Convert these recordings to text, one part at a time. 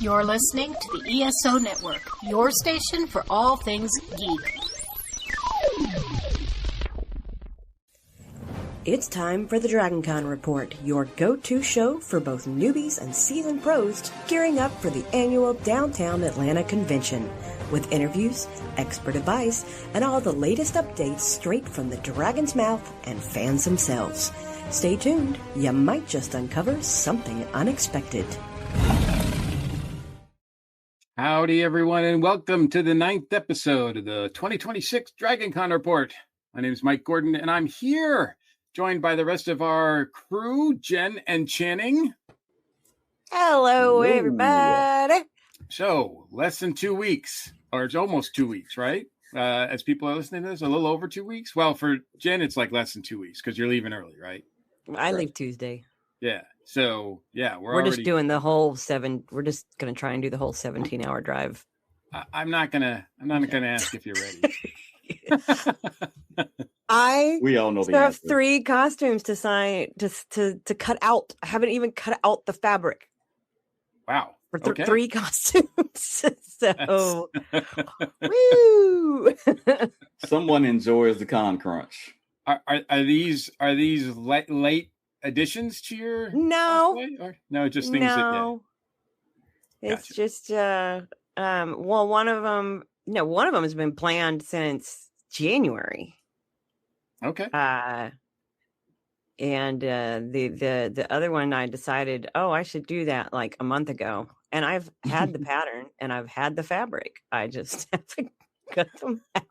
You're listening to the ESO Network, your station for all things geek. It's time for the DragonCon Report, your go-to show for both newbies and seasoned pros gearing up for the annual Downtown Atlanta Convention, with interviews, expert advice, and all the latest updates straight from the dragon's mouth and fans themselves. Stay tuned, you might just uncover something unexpected. Howdy, everyone, and welcome to the 9th episode of the 2026 DragonCon Report. My name is Mike Gordon, and I'm here, joined by the rest of our crew, Jen and Channing. Hello, everybody. So, less than 2 weeks, or it's almost 2 weeks, right? As people are listening to this, a little over 2 weeks. Well, for Jen, it's like less than 2 weeks because you're leaving early, right? I leave Tuesday. Yeah. So, yeah, we're just doing the whole we're just going to try and do the whole 17-hour drive. I'm not going to ask if you're ready. We all know the have answer. 3 costumes to sign to cut out. I haven't even cut out the fabric. Wow. For Okay. 3 costumes. So, woo! Someone enjoys the con crunch. Are these late additions to your No. cosplay? Or no, just things that It's Gotcha. just well, one of them has been planned since January. Okay. And the other one I decided, I should do that like a month ago. And I've had the pattern and I've had the fabric. I just have to cut them out.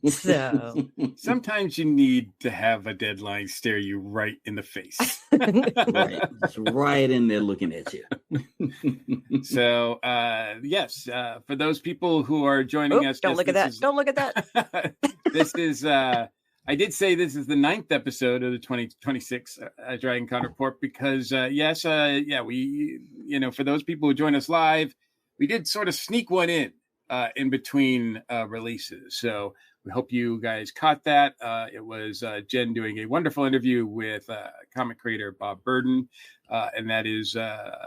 So Sometimes you need to have a deadline stare you right in the face. Right. It's right in there looking at you. So, yes, for those people who are joining us. Don't look at that. Don't look at that. This is, I did say this is the 9th episode of the 2026 DragonCon Report because, we, for those people who join us live, we did sort of sneak one in between releases. So we hope you guys caught that. It was Jen doing a wonderful interview with comic creator Bob Burden, and that is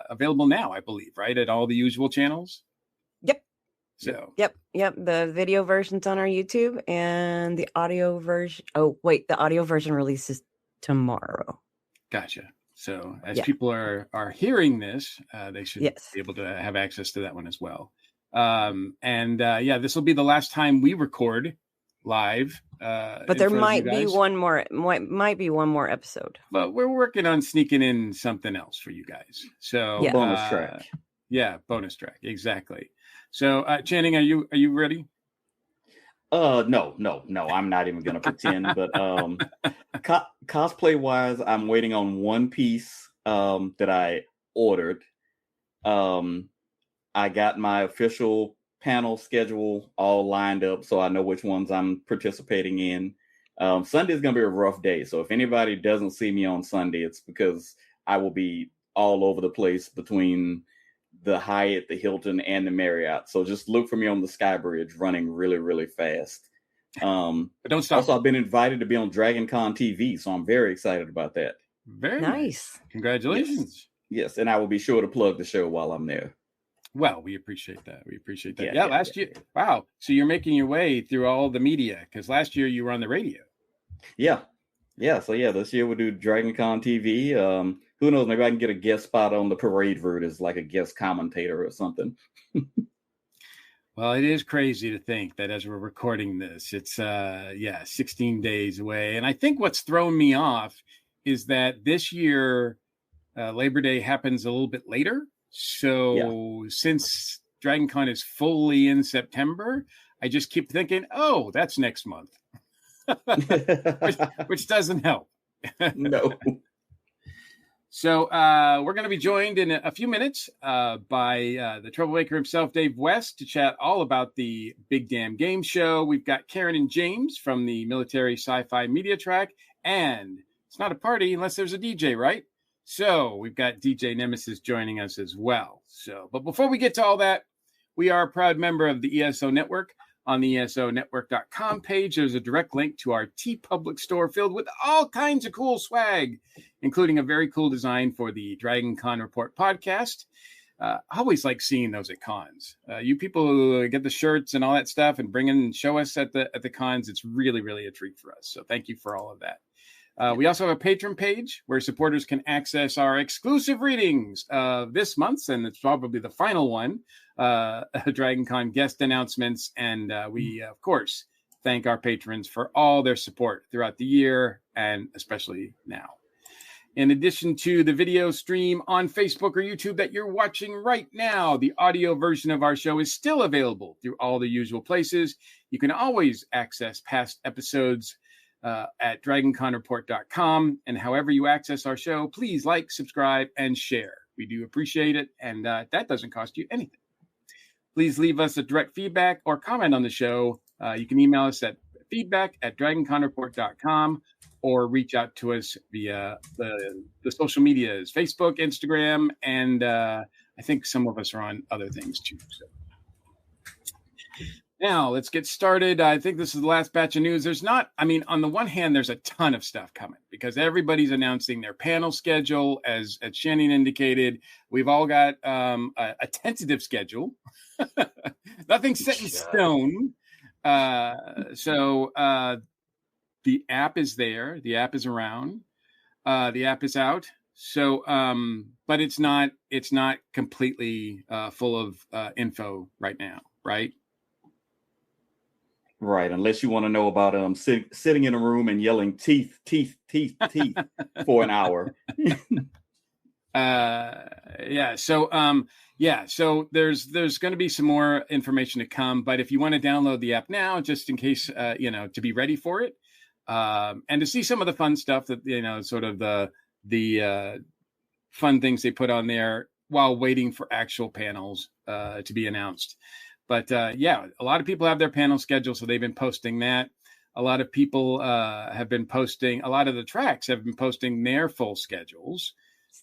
available now, I believe, right, at all the usual channels? Yep. So Yep. The video version's on our YouTube and the audio version. Oh, wait, the audio version releases tomorrow. Gotcha. So as people are hearing this, they should be able to have access to that one as well. This will be the last time we record live. But there might be one more episode. But we're working on sneaking in something else for you guys. So bonus track. Yeah, bonus track. Exactly. So Channing, are you ready? No, I'm not even gonna pretend. But cosplay wise, I'm waiting on one piece that I ordered. I got my official panel schedule all lined up, so I know which ones I'm participating in. Sunday is going to be a rough day, so if anybody doesn't see me on Sunday, it's because I will be all over the place between the Hyatt, the Hilton, and the Marriott. So just look for me on the Sky Bridge running really, really fast. But don't stop. Also, I've been invited to be on DragonCon TV, so I'm very excited about that. Very nice. Congratulations. Yes, and I will be sure to plug the show while I'm there. Well, we appreciate that. Last year. Wow. So you're making your way through all the media because last year you were on the radio. Yeah. So this year we'll do DragonCon TV. Who knows? Maybe I can get a guest spot on the parade route as like a guest commentator or something. Well, it is crazy to think that as we're recording this, it's 16 days away. And I think what's thrown me off is that this year Labor Day happens a little bit later. So since DragonCon is fully in September, I just keep thinking, oh, that's next month, which doesn't help. No. So we're going to be joined in a few minutes by the troublemaker himself, Dave West, to chat all about the Big Damn Game Show. We've got Karen and James from the Military Sci-Fi Media Track, and it's not a party unless there's a DJ, right? So we've got DJ Nemesis joining us as well. But before we get to all that, we are a proud member of the ESO Network. on the ESOnetwork.com page, there's a direct link to our TeePublic store filled with all kinds of cool swag, including a very cool design for the Dragon Con Report podcast. I always like seeing those at cons. You people who get the shirts and all that stuff and bring in and show us at the cons, it's really, really a treat for us. So thank you for all of that. We also have a Patreon page where supporters can access our exclusive readings of this month's, and it's probably the final one, Dragon Con guest announcements. And we, of course, thank our patrons for all their support throughout the year and especially now. In addition to the video stream on Facebook or YouTube that you're watching right now, the audio version of our show is still available through all the usual places. You can always access past episodes at DragonConReport.com. And however you access our show, please like, subscribe, and share. We do appreciate it, and that doesn't cost you anything. Please leave us a direct feedback or comment on the show. You can email us at feedback@DragonConReport.com or reach out to us via the social medias, Facebook, Instagram, and I think some of us are on other things too. So. Now, let's get started. I think this is the last batch of news. On the one hand, there's a ton of stuff coming because everybody's announcing their panel schedule. As Shannon indicated, we've all got a tentative schedule. Nothing's set in stone. So the app is there. The app is around. The app is out. So, but it's not completely full of info right now, right? Right, unless you want to know about sitting in a room and yelling teeth for an hour. So there's going to be some more information to come, but if you want to download the app now, just in case, to be ready for it, and to see some of the fun stuff that, sort of the fun things they put on there while waiting for actual panels to be announced. But a lot of people have their panel schedule, so they've been posting that. A lot of people have been posting, a lot of the tracks have been posting their full schedules.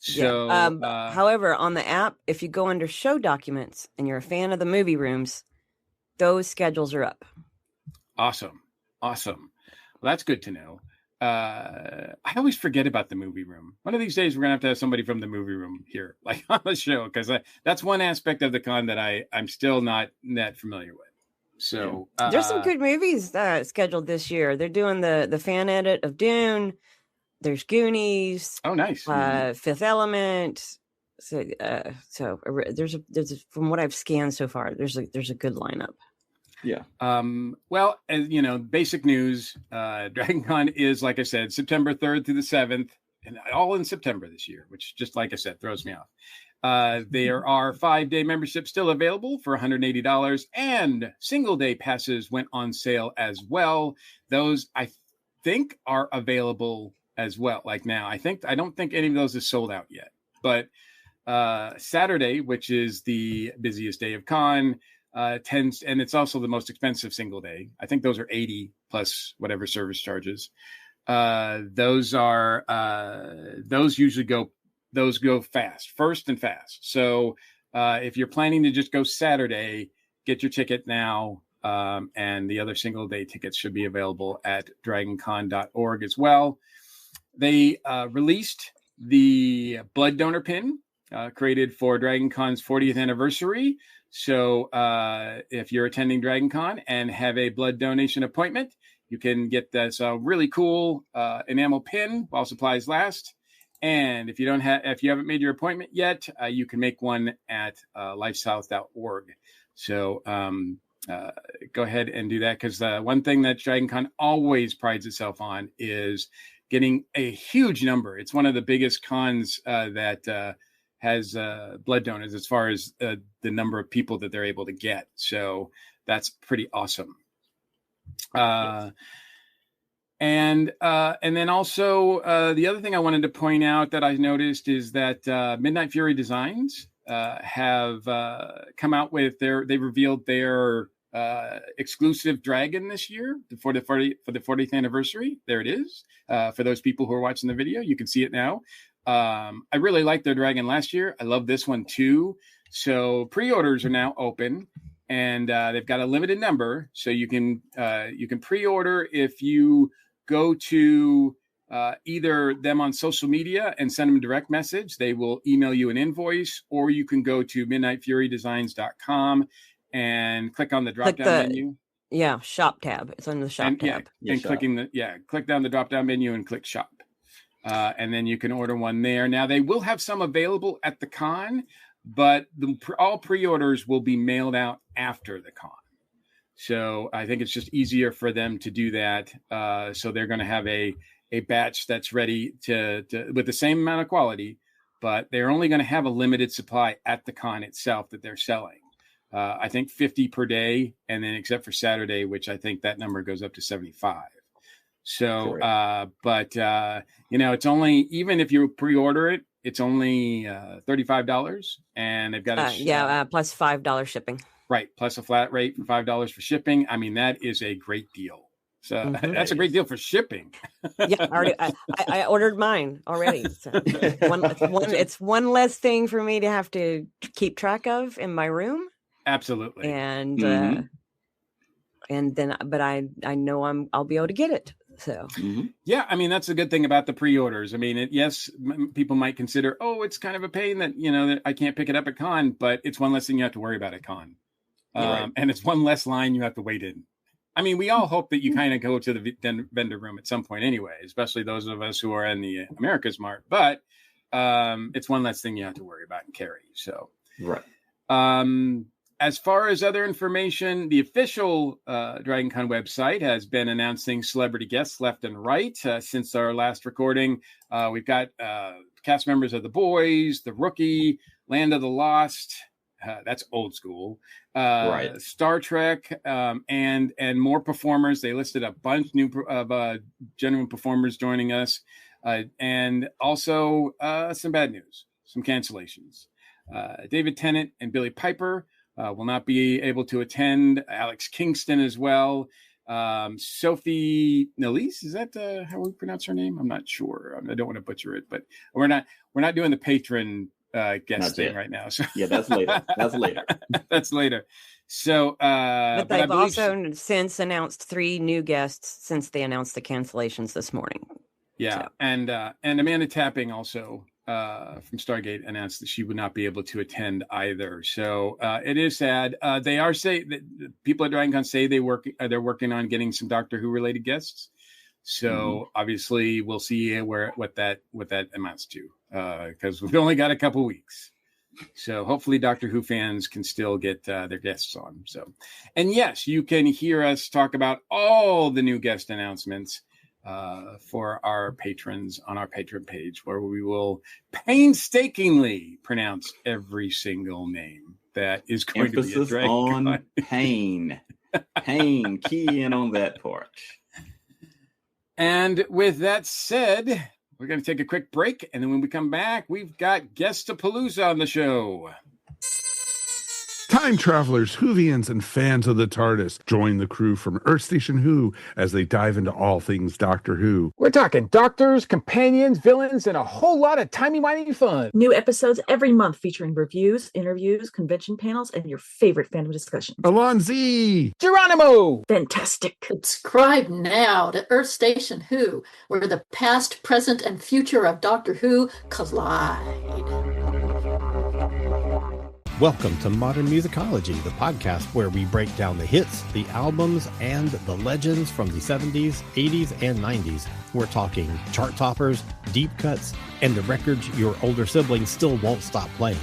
So, however, on the app, if you go under show documents and you're a fan of the movie rooms, those schedules are up. Awesome. Well, that's good to know. I always forget about the movie room. One of these days, we're going to have somebody from the movie room here, like on the show, because that's one aspect of the con that I'm still not that familiar with. So there's some good movies scheduled this year. They're doing the fan edit of Dune. There's Goonies. Oh, nice. Fifth Element. So there's from what I've scanned so far, there's a good lineup. Yeah. Well, as you know, basic news, Dragon Con is, like I said, September 3rd through the 7th, and all in September this year, which, just like I said, throws me off. There are 5-day memberships still available for $180, and single-day passes went on sale as well. Those, I think, are available as well. Like now, I don't think any of those is sold out yet. But Saturday, which is the busiest day of con, and it's also the most expensive single day. I think those are $80 plus whatever service charges. Those usually go first and fast. So if you're planning to just go Saturday, get your ticket now. And the other single day tickets should be available at dragoncon.org as well. They released the blood donor pin created for Dragon Con's 40th anniversary. So if you're attending Dragon Con and have a blood donation appointment, you can get this really cool enamel pin while supplies last. And if you haven't made your appointment yet, you can make one at lifesouth.org. So go ahead and do that, because one thing that Dragon Con always prides itself on is getting a huge number. It's one of the biggest cons that has blood donors as far as the number of people that they're able to get. So that's pretty awesome. And then also the other thing I wanted to point out that I noticed is that Midnight Fury Designs have come out with they revealed their exclusive dragon this year for the 40th anniversary. There it is. For those people who are watching the video, you can see it now. I really liked their dragon last year. I love this one too. So pre-orders are now open. and they've got a limited number, so you can pre-order if you go to either them on social media and send them a direct message. They will email you an invoice, or you can go to midnightfurydesigns.com and click on the drop-down menu. Yeah, shop tab. It's on the shop tab. Click down the drop-down menu and click shop. And then you can order one there. Now, they will have some available at the con, but all pre-orders will be mailed out after the con. So I think it's just easier for them to do that. So they're going to have a batch that's ready to with the same amount of quality, but they're only going to have a limited supply at the con itself that they're selling. I think 50 per day, and then except for Saturday, which I think that number goes up to 75. So, it's only, even if you pre-order it, it's only $35, and they've got plus $5 shipping. Right, plus a flat rate for $5 for shipping. I mean, that is a great deal. So that's a great deal for shipping. Yeah, I ordered mine already. So it's one less thing for me to have to keep track of in my room. Absolutely. And then, but I know I'll be able to get it. So yeah, I mean, that's the good thing about the pre-orders. I mean, people might consider, it's kind of a pain that that I can't pick it up at con, but it's one less thing you have to worry about at con, and it's one less line you have to wait in. I mean, we all hope that you kind of go to the vendor room at some point anyway, especially those of us who are in the America's Mart. But it's one less thing you have to worry about and carry. So as far as other information, the official DragonCon website has been announcing celebrity guests left and right since our last recording. We've got cast members of The Boys, The Rookie, Land of the Lost. That's old school. Star Trek, and more performers. They listed a bunch of genuine performers joining us, and also some bad news, some cancellations. David Tennant and Billy Piper will not be able to attend. Alex Kingston as well. Sophie Nélisse, is that how we pronounce her name? I'm not sure. I don't want to butcher it, but we're not doing the patron guest thing right now. So yeah, that's later. That's later. So, but they've also since announced 3 new guests since they announced the cancellations this morning. Yeah, so. And Amanda Tapping also from Stargate announced that she would not be able to attend either. So it is sad. They are that people at DragonCon say they're working on getting some Doctor Who related guests. So obviously we'll see what that amounts to, because we've only got a couple weeks. So hopefully Doctor Who fans can still get their guests on. So, and yes, you can hear us talk about all the new guest announcements for our patrons on our patron page, where we will painstakingly pronounce every single name that is going to be a DragonCon. On pain. Pain. Key in on that part. And with that said, we're going to take a quick break, and then when we come back, we've got Guestapalooza on the show. Time travelers, Whovians, and fans of the TARDIS, join the crew from Earth Station Who as they dive into all things Doctor Who. We're talking doctors, companions, villains, and a whole lot of timey-wimey fun. New episodes every month featuring reviews, interviews, convention panels, and your favorite fandom discussions. Alonzi! Geronimo! Fantastic. Subscribe now to Earth Station Who, where the past, present, and future of Doctor Who collide. Welcome to Modern Musicology, the podcast where we break down the hits, the albums, and the legends from the 70s, 80s, and 90s. We're talking chart toppers, deep cuts, and the records your older siblings still won't stop playing.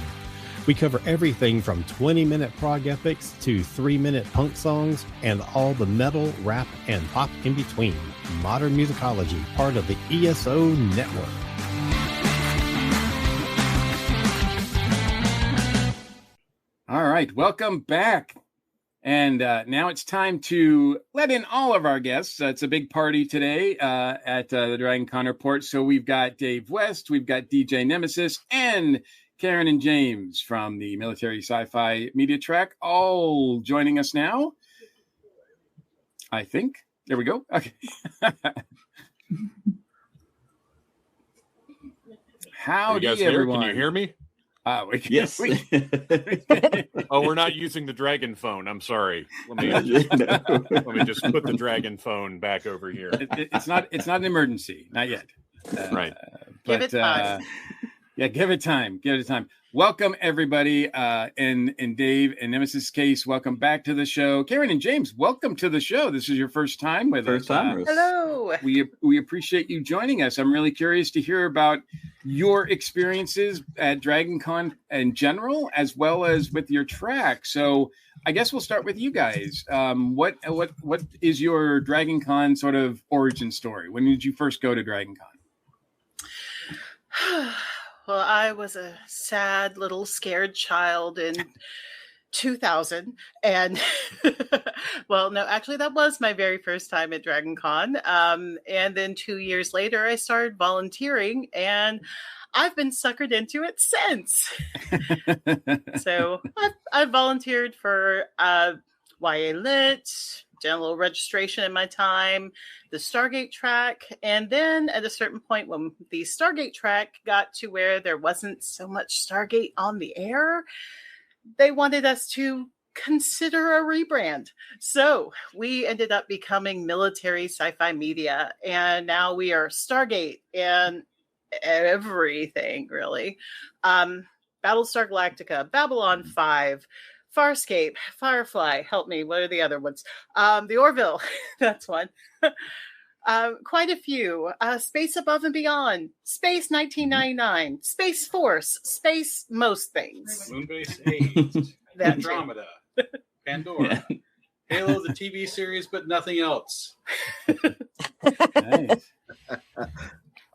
We cover everything from 20-minute prog epics to 3-minute punk songs and all the metal, rap, and pop in between. Modern Musicology, part of the ESO Network. All right, welcome back. And now it's time to let in all of our guests. It's a big party today at the DragonCon Report. So we've got Dave West, we've got DJ Nemesis, and Karen and James from the Military Sci-Fi Media Track, all joining us now. I think. There we go. Okay. Howdy, everyone. Can you hear me? Yes. Oh, we're not using the dragon phone. I'm sorry. Let me just put the dragon phone back over here. It's not an emergency, not yet. Right. But Give it time. Yeah, give it time. Give it time. Welcome everybody, in Dave and Nemesis case. Welcome back to the show. Karen and James, welcome to the show. This is your first time with us. First time. Hello. We appreciate you joining us. I'm really curious to hear about your experiences at DragonCon in general, as well as with your track. So I guess we'll start with you guys. What is your DragonCon sort of origin story? When did you first go to DragonCon? Well, I was a sad little scared child in 2000. And, well, no, actually, that was my very first time at DragonCon. And then 2 years later, I started volunteering, and I've been suckered into it since. So I've volunteered for YA Lit, done a little registration in my time, the Stargate track, and then at a certain point when the Stargate track got to where there wasn't so much Stargate on the air, they wanted us to consider a rebrand. So we ended up becoming Military Sci-Fi Media, and now we are Stargate and everything, really. Battlestar Galactica, Babylon 5, Farscape, Firefly, help me, what are the other ones? The Orville, that's one. Quite a few. Space Above and Beyond, Space 1999, Space Force, Space most things. Moonbase 8, Andromeda, Pandora, Halo the TV series, but nothing else. Nice.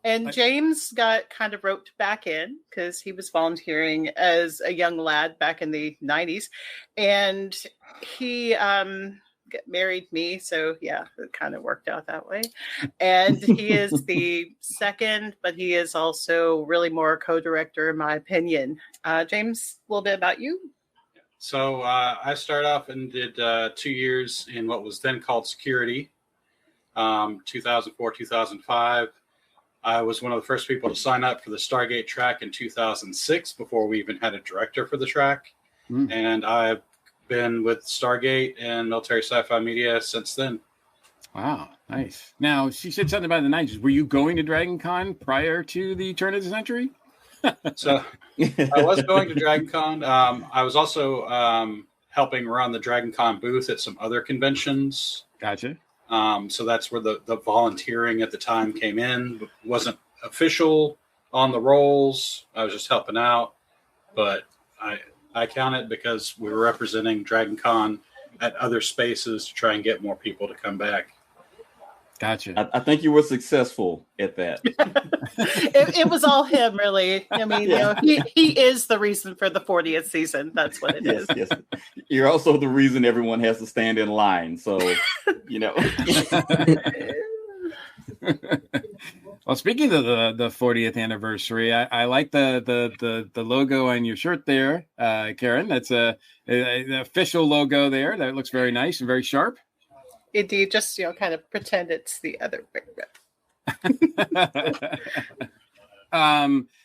And James got kind of roped back in because he was volunteering as a young lad back in the 90s. And he married me. So, yeah, it kind of worked out that way. And he is the second, but he is also really more co-director, in my opinion. James, a little bit about you. So I started off and did 2 years in what was then called security, 2004, 2005. I was one of the first people to sign up for the Stargate track in 2006 before we even had a director for the track. And I've been with Stargate and Military Sci-Fi Media since then. Wow, nice. Now, she said something about the 90s. Were you going to DragonCon prior to the turn of the century? So I was going to DragonCon. I was also helping run the DragonCon booth at some other conventions. Gotcha. So that's where the volunteering at the time came in. It wasn't official on the rolls. I was just helping out. But I count it because we were representing DragonCon at other spaces to try and get more people to come back. Gotcha. I think you were successful at that. It was all him, really. I mean, Yeah. you know, he is the reason for the 40th season. That's what it is. Yes. You're also the reason everyone has to stand in line. So, you know. Well, speaking of the 40th anniversary, I like the logo on your shirt there, Karen. That's the official logo there. That looks very nice and very sharp. Indeed, just kind of pretend it's the other way.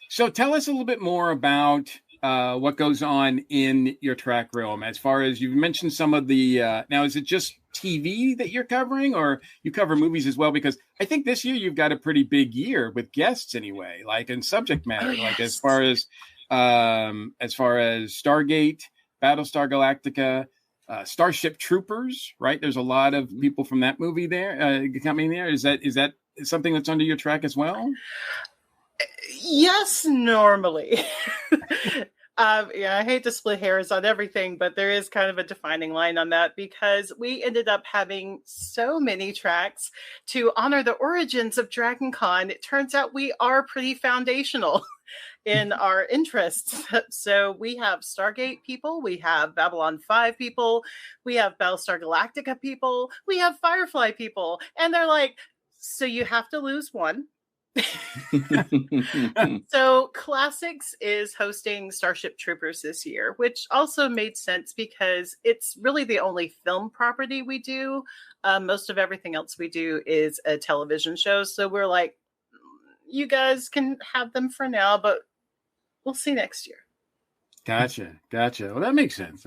So tell us a little bit more about what goes on in your track realm. As far as you've mentioned some of the now, is it just TV that you're covering, or you cover movies as well? Because I think this year you've got a pretty big year with guests anyway, like in subject matter, like as far as Stargate, Battlestar Galactica. Starship Troopers, right? There's a lot of people from that movie there coming there. Is that something that's under your track as well? Yes, normally. I hate to split hairs on everything, but there is kind of a defining line on that because we ended up having so many tracks to honor the origins of DragonCon. It turns out we are pretty foundational in our interests. So we have Stargate people, we have Babylon 5 people, we have Battlestar Galactica people, we have Firefly people, and they're like, so you have to lose one. So Classics is hosting Starship Troopers this year, which also made sense because it's really the only film property we do. Most of everything else we do is a television show. So we're like, you guys can have them for now, but we'll see next year. Gotcha. Well, that makes sense.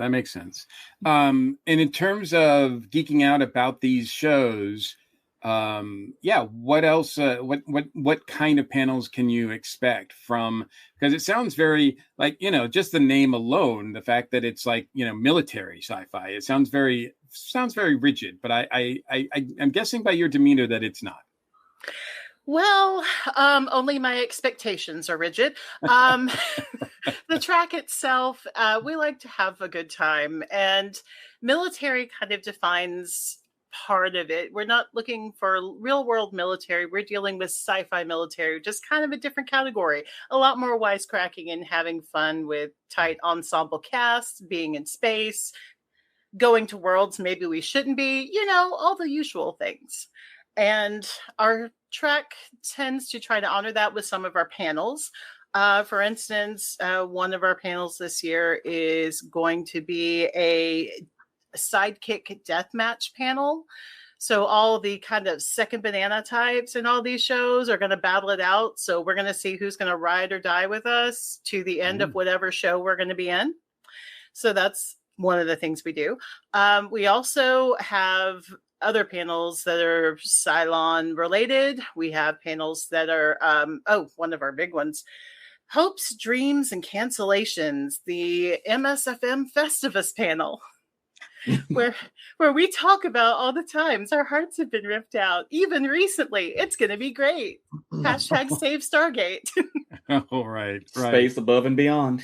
And in terms of geeking out about these shows, what else? What kind of panels can you expect from? Because it sounds very like, just the name alone, the fact that it's like, military sci-fi. It sounds very rigid. But I'm guessing by your demeanor that it's not. Well, only my expectations are rigid. The track itself, we like to have a good time, and military kind of defines part of it. We're not looking for real world military. We're dealing with sci-fi military, just kind of a different category. A lot more wisecracking and having fun with tight ensemble casts, being in space, going to worlds maybe we shouldn't be, all the usual things. And our track tends to try to honor that with some of our panels. For instance, one of our panels this year is going to be a sidekick deathmatch panel. So all the kind of second banana types in all these shows are going to battle it out. So we're going to see who's going to ride or die with us to the end of whatever show we're going to be in. So that's one of the things we do. We also have other panels that are Cylon related. We have panels that are, one of our big ones, Hopes, Dreams, and Cancellations, the MSFM Festivus panel, where we talk about all the times our hearts have been ripped out. Even recently, it's going to be great. Hashtag Save Stargate. Oh, right. Space above and beyond.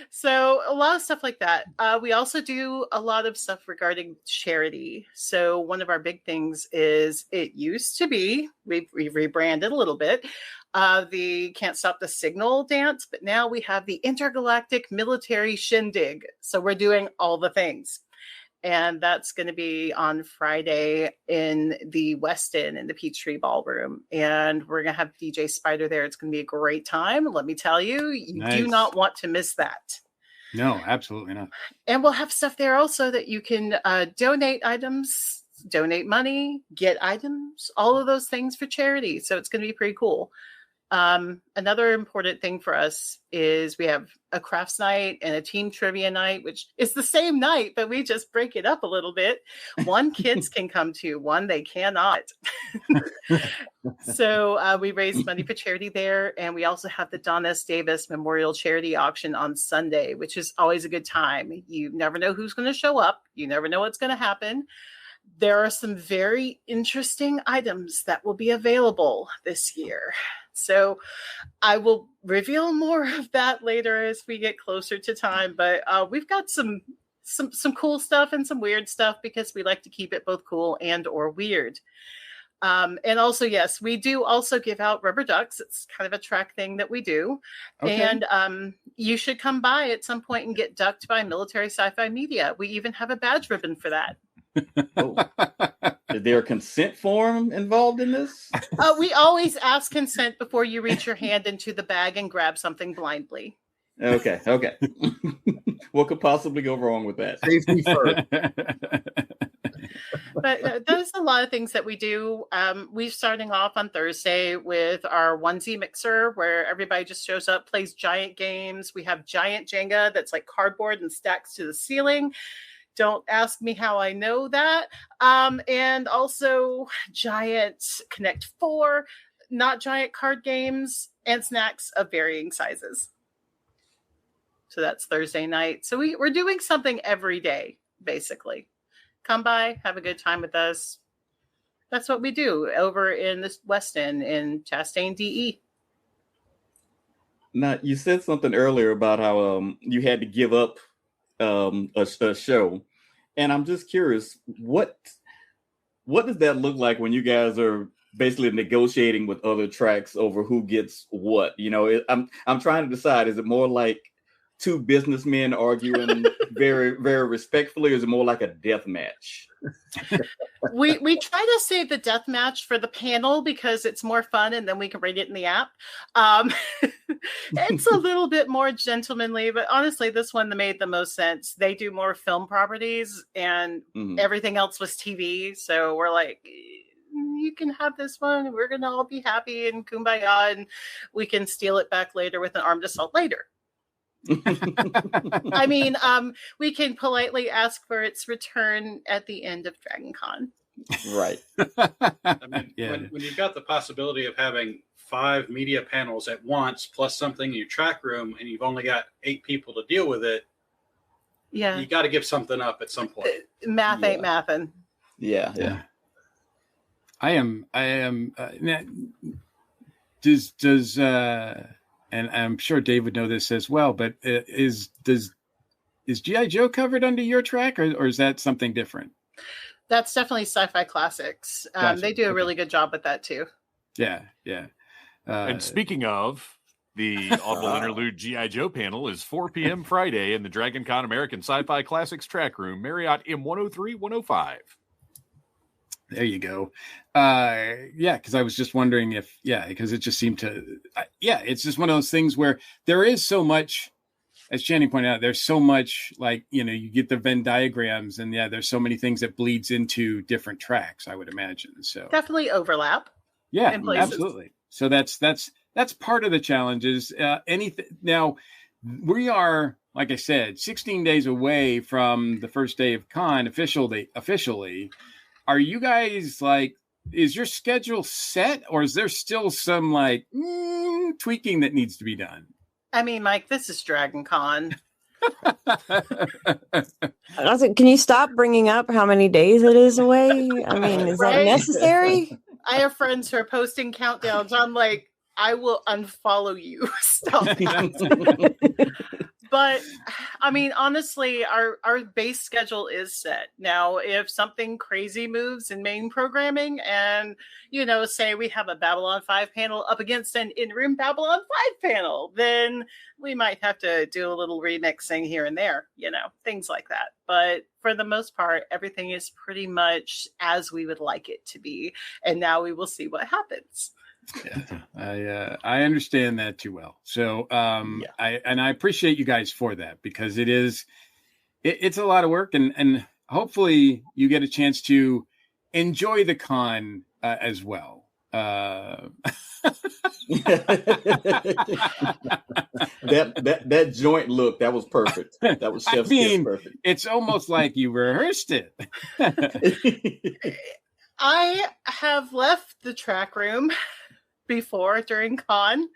So a lot of stuff like that. We also do a lot of stuff regarding charity. So one of our big things is, it used to be, we've rebranded a little bit, the Can't Stop the Signal dance, but now we have the Intergalactic Military Shindig. So we're doing all the things. And that's going to be on Friday in the Westin in the Peachtree Ballroom. And we're going to have DJ Spider there. It's going to be a great time. Let me tell you, you do not want to miss that. No, absolutely not. And we'll have stuff there also that you can donate items, donate money, get items, all of those things for charity. So it's going to be pretty cool. Another important thing for us is we have a crafts night and a team trivia night, which is the same night, but we just break it up a little bit. One kids can come to, one they cannot. So we raise money for charity there. And we also have the Don S. Davis Memorial Charity Auction on Sunday, which is always a good time. You never know who's going to show up. You never know what's going to happen. There are some very interesting items that will be available this year. So I will reveal more of that later as we get closer to time. But we've got some cool stuff and some weird stuff, because we like to keep it both cool and or weird. And also, yes, we do also give out rubber ducks. It's kind of a track thing that we do. Okay. And you should come by at some point and get ducked by Military Sci-Fi Media. We even have a badge ribbon for that. Oh. Is there a consent form involved in this? We always ask consent before you reach your hand into the bag and grab something blindly. Okay. What could possibly go wrong with that? Safety first. But there's a lot of things that we do. We're starting off on Thursday with our onesie mixer, where everybody just shows up, plays giant games. We have giant Jenga that's like cardboard and stacks to the ceiling. Don't ask me how I know that. And also giant Connect 4, not giant card games, and snacks of varying sizes. So that's Thursday night. So we're doing something every day, basically. Come by, have a good time with us. That's what we do over in the Westin in Chastain, DE. Now, you said something earlier about how you had to give up a show, and I'm just curious, what does that look like when you guys are basically negotiating with other tracks over who gets what? I'm trying to decide, is it more like two businessmen arguing very, very respectfully, or is it more like a death match? We try to save the death match for the panel because it's more fun, and then we can rate it in the app. It's a little bit more gentlemanly, but honestly, this one made the most sense. They do more film properties, and everything else was TV. So we're like, you can have this one. We're going to all be happy and kumbaya, and we can steal it back later with an armed assault later. I mean, we can politely ask for its return at the end of DragonCon. Right. I mean, when you've got the possibility of having 5 media panels at once, plus something in your track room, and you've only got 8 people to deal with it, yeah, you got to give something up at some point. Math ain't mathin'. Yeah. I am. Does and I'm sure Dave would know this as well, but is G.I. Joe covered under your track, or is that something different? That's definitely Sci-Fi Classics. Gotcha. They do a really good job with that too. Yeah. And speaking of, the Audible Interlude G.I. Joe panel is 4 p.m. Friday in the DragonCon American Sci-Fi Classics track room, Marriott M103-105. There you go. Because I was just wondering because it just seemed to, it's just one of those things where there is so much, as Channing pointed out, there's so much, like, you get the Venn diagrams, and there's so many things that bleeds into different tracks, I would imagine. So definitely overlap. Yeah, absolutely. So that's part of the challenges. Anything now, we are, like I said, 16 days away from the first day of con officially. Are you guys is your schedule set, or is there still some tweaking that needs to be done? I mean, Mike, this is DragonCon. Can you stop bringing up how many days it is away? I mean, is that necessary? I have friends who are posting countdowns. I'm like, I will unfollow you. Stop that. But I mean, honestly, our base schedule is set. Now, if something crazy moves in main programming and, say we have a Babylon 5 panel up against an in-room Babylon 5 panel, then we might have to do a little remixing here and there, things like that. But for the most part, everything is pretty much as we would like it to be. And now we will see what happens. Yeah, I understand that too well. So I appreciate you guys for that, because it's a lot of work, and hopefully you get a chance to enjoy the con as well. that joint look, that was perfect. That was Chef's kiss perfect. It's almost like you rehearsed it. I have left the track room before during con,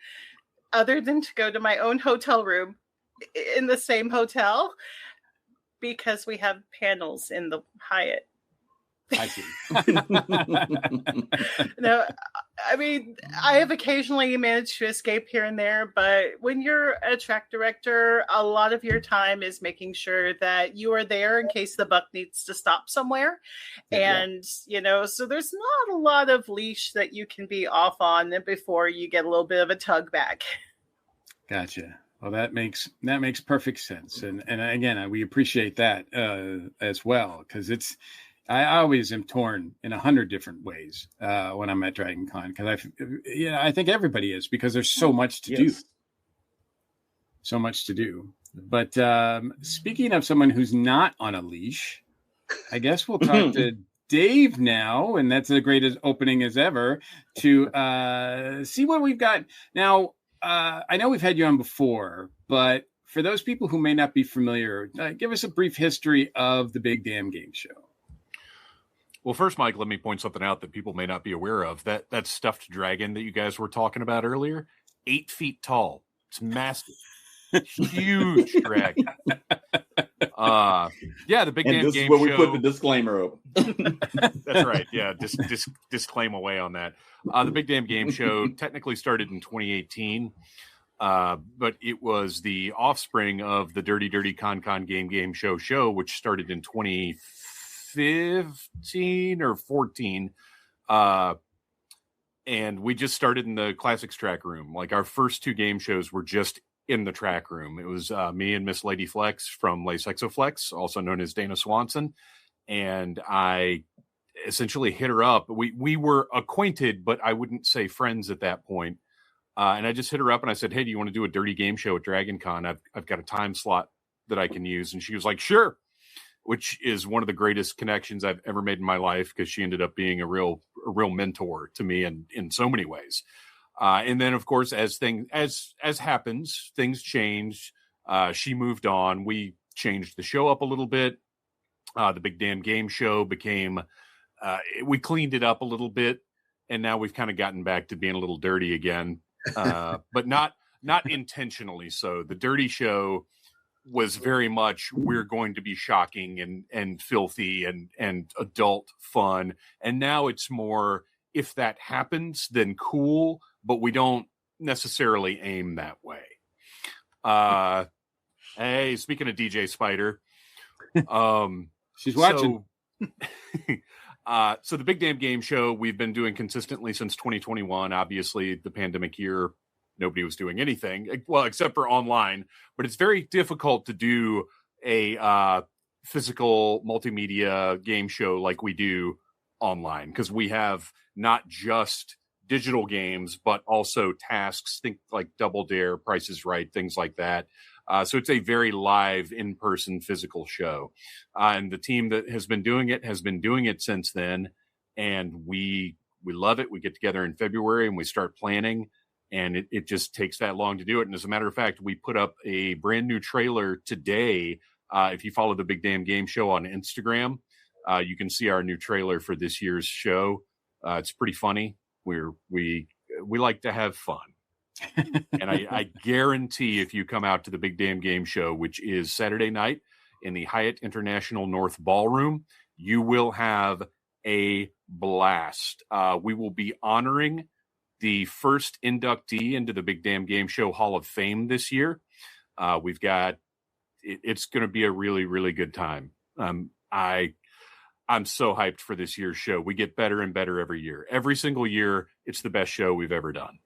other than to go to my own hotel room in the same hotel, because we have panels in the Hyatt. I see. No, I mean, I have occasionally managed to escape here and there, but when you're a track director, a lot of your time is making sure that you are there in case the buck needs to stop somewhere. And, so there's not a lot of leash that you can be off on before you get a little bit of a tug back. Gotcha. Well, that makes perfect sense. And again, we appreciate that as well, because I always am torn in 100 different ways when I'm at DragonCon, because I think everybody is, because there's so much to do. So much to do. But speaking of someone who's not on a leash, I guess we'll talk to Dave now, and that's the greatest opening as ever, to see what we've got. Now, I know we've had you on before, but for those people who may not be familiar, give us a brief history of the Big Damn Game Show. Well, first, Mike, let me point something out that people may not be aware of. That stuffed dragon that you guys were talking about earlier, 8 feet tall. It's massive. Huge dragon. The Big Damn Game Show. This is where we put the disclaimer up. That's right. Yeah, disclaim away on that. The Big Damn Game Show technically started in 2018, but it was the offspring of the Dirty Dirty Con Game Show, which started in 2015 or 14. And we just started in the Classics track room. Like, our first 2 game shows were just in the track room. It was me and Miss Lady Flex from Lace Exoflex, also known as Dana Swanson. And I essentially hit her up. We were acquainted, but I wouldn't say friends at that point. And I just hit her up and I said, hey, do you want to do a dirty game show at DragonCon? I've got a time slot that I can use. And she was like, sure. Which is one of the greatest connections I've ever made in my life, because she ended up being a real mentor to me in so many ways. And then, of course, as happens, things changed. She moved on. We changed the show up a little bit. The Big Damn Game Show became, we cleaned it up a little bit, and now we've kind of gotten back to being a little dirty again, but not intentionally so. The Dirty Show was very much, we're going to be shocking and filthy and adult fun. And now it's more, if that happens, then cool, but we don't necessarily aim that way. Hey, speaking of DJ Spider, she's watching. So the Big Damn Game Show, we've been doing consistently since 2021. Obviously, the pandemic year, nobody was doing anything, well, except for online. But it's very difficult to do a physical multimedia game show like we do online, because we have not just digital games, but also tasks, think like Double Dare, Price is Right, things like that. So it's a very live, in-person, physical show. And the team that has been doing it since then. And we love it. We get together in February and we start planning. And it just takes that long to do it. And as a matter of fact, we put up a brand new trailer today. If you follow the Big Damn Game Show on Instagram, you can see our new trailer for this year's show. It's pretty funny. We like to have fun. And I guarantee if you come out to the Big Damn Game Show, which is Saturday night in the Hyatt International North Ballroom, you will have a blast. We will be honoring the first inductee into the Big Damn Game Show Hall of Fame this year. We've got, it's going to be a really, really good time. I'm so hyped for this year's show. We get better and better every year. Every single year, it's the best show we've ever done.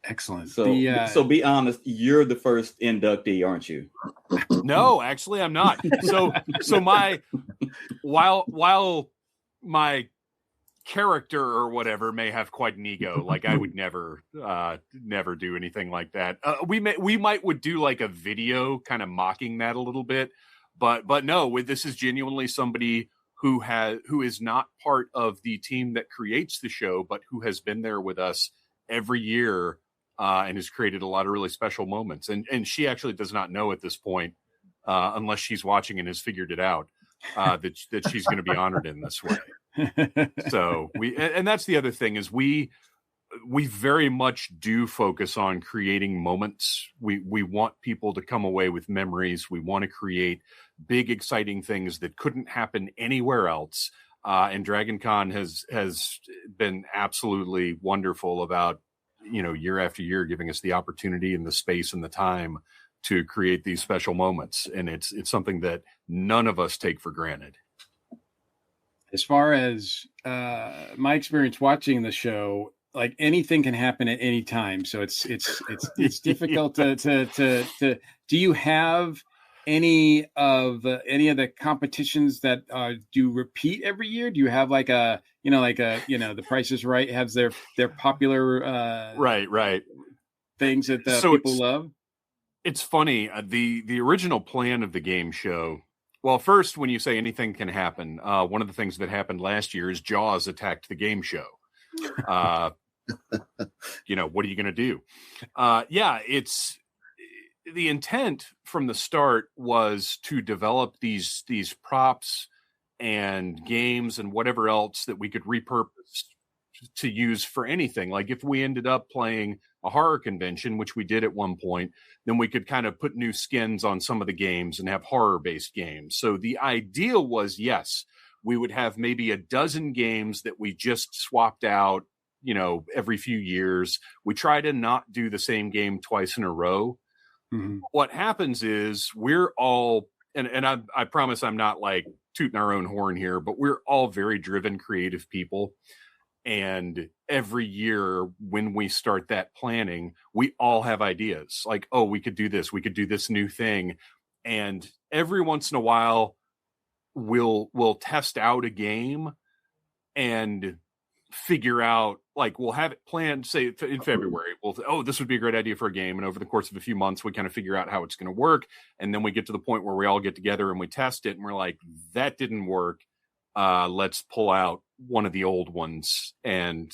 Excellent. So be honest, you're the first inductee, aren't you? No, actually, I'm not. So my while my character or whatever may have quite an ego, like I would never do anything like that. We would do like a video kind of mocking that a little bit, but no, this is genuinely somebody who is not part of the team that creates the show, but who has been there with us every year. And has created a lot of really special moments. And she actually does not know at this point, unless she's watching and has figured it out, that she's going to be honored in this way. So and that's the other thing is we very much do focus on creating moments. We want people to come away with memories. We want to create big, exciting things that couldn't happen anywhere else. And Dragon Con has been absolutely wonderful about, year after year, giving us the opportunity and the space and the time to create these special moments. And it's something that none of us take for granted. As far as my experience watching the show, like anything can happen at any time. So it's difficult to do you have any of the competitions that do repeat every year? Do you have like the Price is Right has their popular right things that people love? It's funny. The original plan of the game show. Well, first, when you say anything can happen, one of the things that happened last year is Jaws attacked the game show. What are you going to do? It's the intent from the start was to develop these props and games and whatever else that we could repurpose to use for anything. Like if we ended up playing a horror convention, which we did at one point, then we could kind of put new skins on some of the games and have horror-based games. So the ideal was, yes, we would have maybe a dozen games that we just swapped out, every few years. We try to not do the same game twice in a row. Mm-hmm. What happens is we're all, and I promise I'm not like tooting our own horn here, but we're all very driven, creative people. And every year when we start that planning, we all have ideas like, oh, we could do this new thing. And every once in a while we'll test out a game and figure out, like, we'll have it planned, say in February, this would be a great idea for a game. And over the course of a few months, we kind of figure out how it's going to work. And then we get to the point where we all get together and we test it and we're like, that didn't work. Let's pull out one of the old ones and,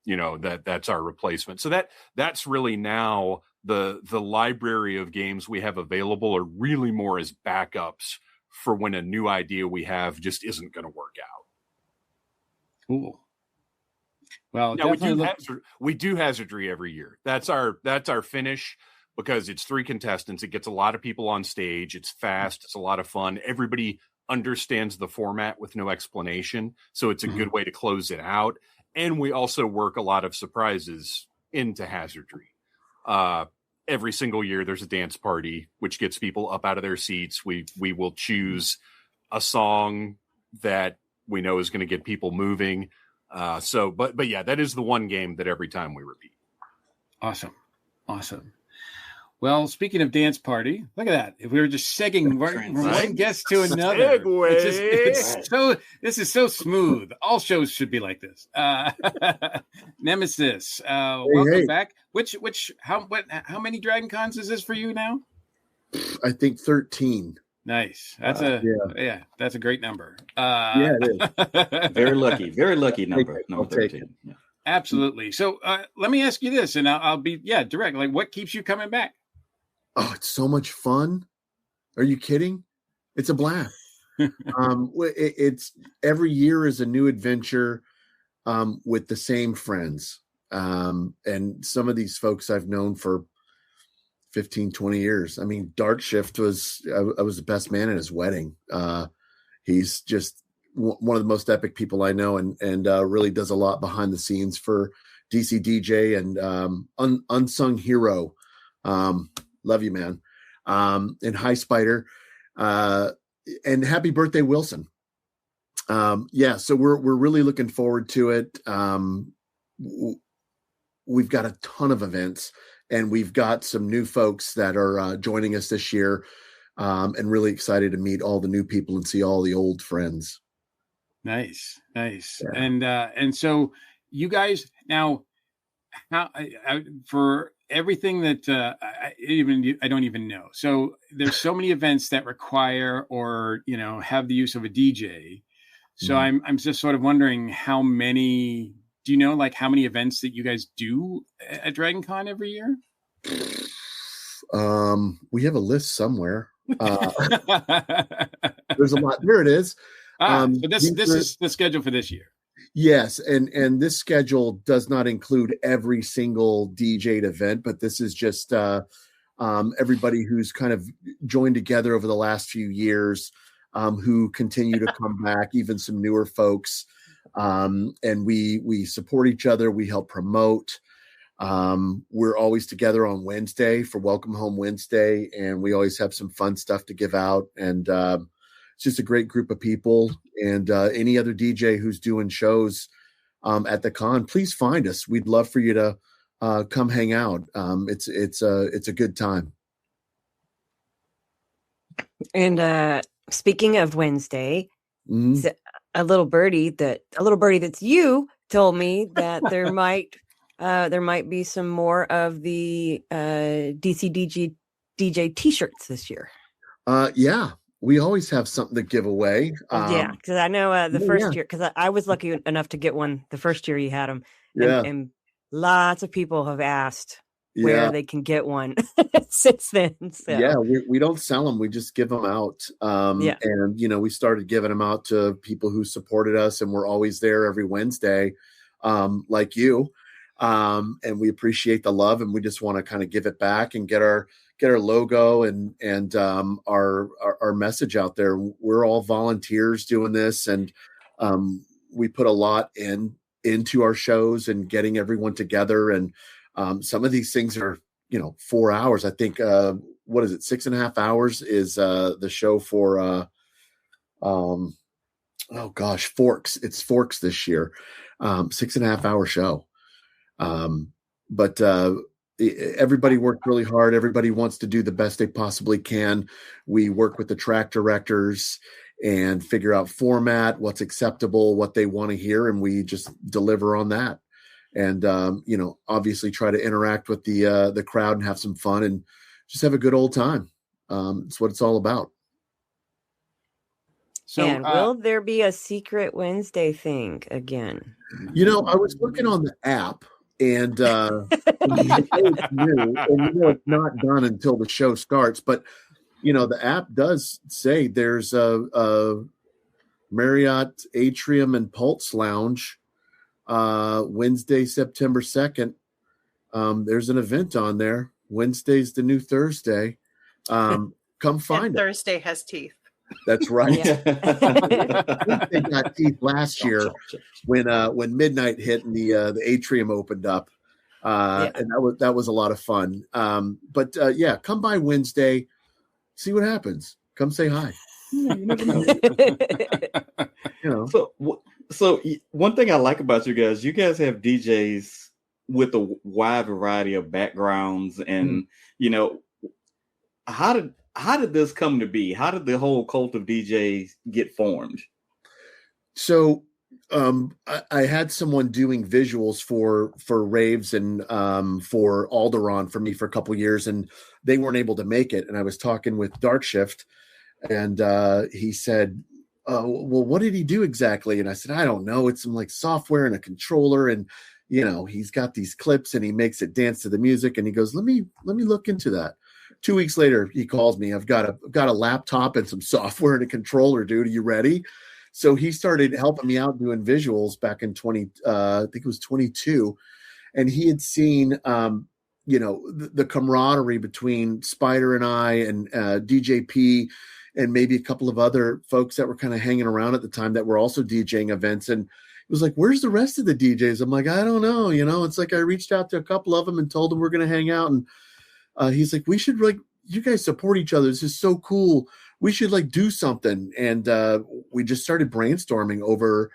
that's our replacement. So that's really now the library of games we have available are really more as backups for when a new idea we have just isn't going to work out. Cool. Well, now we do hazardry every year. That's our finish, because it's 3 contestants. It gets a lot of people on stage. It's fast. It's a lot of fun. Everybody understands the format with no explanation, so it's a good way to close it out. And we also work a lot of surprises into hazardry. Every single year there's a dance party, which gets people up out of their seats. We will choose a song that we know is going to get people moving. But yeah, that is the one game that every time we repeat. Awesome. Well, speaking of dance party, look at that. If we were just segging from one guest to another, this is so smooth. All shows should be like this. Nemesis, welcome back. How many Dragon Cons is this for you now? I think 13. Nice. That's that's a great number. It is. Very lucky number 13. Yeah. Absolutely. So let me ask you this, and I'll be direct. Like, what keeps you coming back? Oh, it's so much fun. Are you kidding? It's a blast. It's every year is a new adventure with the same friends. And some of these folks I've known for 15, 20 years. I mean, Dark Shift I was the best man at his wedding. He's just one of the most epic people I know, and really does a lot behind the scenes for DC DJ and unsung hero. Love you, man. And Hi Spider, and happy birthday, Wilson. So we're really looking forward to it. We've got a ton of events, and we've got some new folks that are joining us this year, and really excited to meet all the new people and see all the old friends. Nice. Yeah. And so you guys now, how for everything that I don't even know. So there's so many events that require or have the use of a DJ. So I'm just sort of wondering how many. Do you know how many events that you guys do at Dragon Con every year? We have a list somewhere. There's a lot. There it is. So this is the schedule for this year. Yes, and this schedule does not include every single DJ'd event, but this is just everybody who's kind of joined together over the last few years, who continue to come back, even some newer folks. And we support each other. We help promote. We're always together on Wednesday for Welcome Home Wednesday, and we always have some fun stuff to give out. And it's just a great group of people. And any other DJ who's doing shows at the con, please find us. We'd love for you to come hang out. It's a good time. And speaking of Wednesday, a little birdie that's you told me that there might be some more of the DC DJ t-shirts this year. Yeah. We always have something to give away. Because I know the first year, because I was lucky enough to get one the first year you had them. And lots of people have asked where they can get one since then. So. Yeah, we don't sell them. We just give them out. And, we started giving them out to people who supported us, and we're always there every Wednesday, like you. And we appreciate the love, and we just want to kind of give it back and get our logo and our message out there. We're all volunteers doing this, and we put a lot into our shows and getting everyone together. And some of these things are 4 hours. I think 6.5 hours is the show for Forks. It's Forks this year. 6.5 hour show. But everybody worked really hard. Everybody wants to do the best they possibly can. We work with the track directors and figure out format, what's acceptable, what they want to hear, and we just deliver on that. And obviously try to interact with the crowd and have some fun and just have a good old time. It's what it's all about. So, and will there be a Secret Wednesday thing again? I was looking on the app, And it's new, and it's not done until the show starts. But the app does say there's a Marriott Atrium and Pulse Lounge Wednesday, September 2nd. There's an event on there. Wednesday's the new Thursday. Come find and it. Thursday has teeth. That's right. They got teeth last year when midnight hit and the atrium opened up, and that was a lot of fun. But come by Wednesday, see what happens. Come say hi. You never know. So one thing I like about you guys have DJs with a wide variety of backgrounds, and how did this come to be? How did the whole cult of DJs get formed? So I had someone doing visuals for raves and for Alderaan for me for a couple years, and they weren't able to make it. And I was talking with Dark Shift, and he said, well, what did he do exactly? And I said, I don't know. It's some like software and a controller, and he's got these clips and he makes it dance to the music. And he goes, let me look into that. 2 weeks later, he calls me. I've got a laptop and some software and a controller, dude. Are you ready? So he started helping me out doing visuals back in I think it was 22. And he had seen, the camaraderie between Spider and I and DJP and maybe a couple of other folks that were kind of hanging around at the time that were also DJing events. And it was like, where's the rest of the DJs? I'm like, I don't know. It's like I reached out to a couple of them and told them we're going to hang out. And he's like, we should you guys support each other. This is so cool. We should do something. And we just started brainstorming over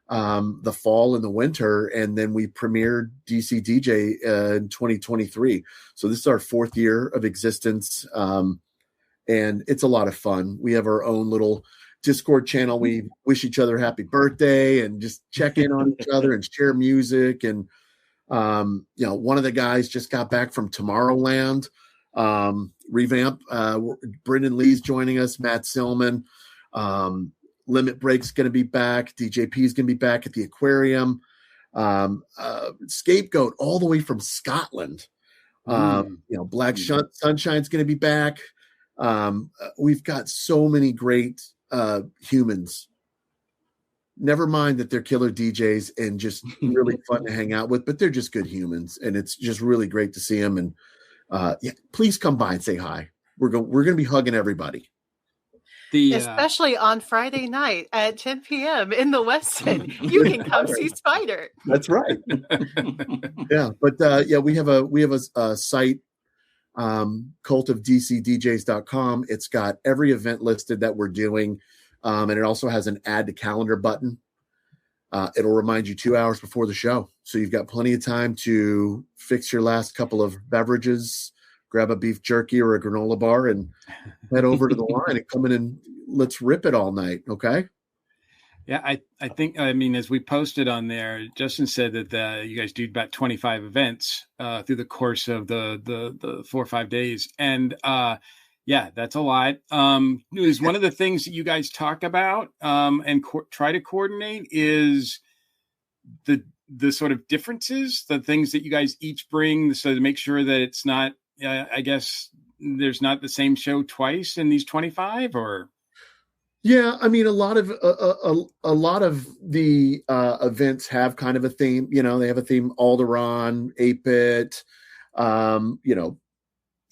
the fall and the winter. And then we premiered DC DJ in 2023. So this is our 4th year of existence. And it's a lot of fun. We have our own little Discord channel. We wish each other happy birthday and just check in on each other and share music. And one of the guys just got back from Tomorrowland revamp. Brendan Lee's joining us, Matt Silman. Limit Break's going to be back. DJP is going to be back at the Aquarium. Scapegoat all the way from Scotland. Black Sunshine's going to be back. We've got so many great humans. Never mind that they're killer DJs and just really fun to hang out with, but they're just good humans, and it's just really great to see them. And please come by and say hi. We're going to be hugging everybody. Especially on Friday night at 10 p.m. in the Westin, you can come see Spider. That's right. Yeah, but we have a site, cultofdcdjs.com. It's got every event listed that we're doing. And it also has an add to calendar button. It'll remind you 2 hours before the show. So you've got plenty of time to fix your last couple of beverages, grab a beef jerky or a granola bar, and head over to the line and come in and let's rip it all night. Okay. Yeah. I think, as we posted on there, Justin said that you guys do about 25 events through the course of the 4 or 5 days. And, yeah, that's a lot. Is one of the things that you guys talk about and try to coordinate is the sort of differences, the things that you guys each bring, so to make sure that it's not, I guess, there's not the same show twice in these 25, or. Yeah, a lot of the events have kind of a theme. They have a theme: Alderaan, 8-bit,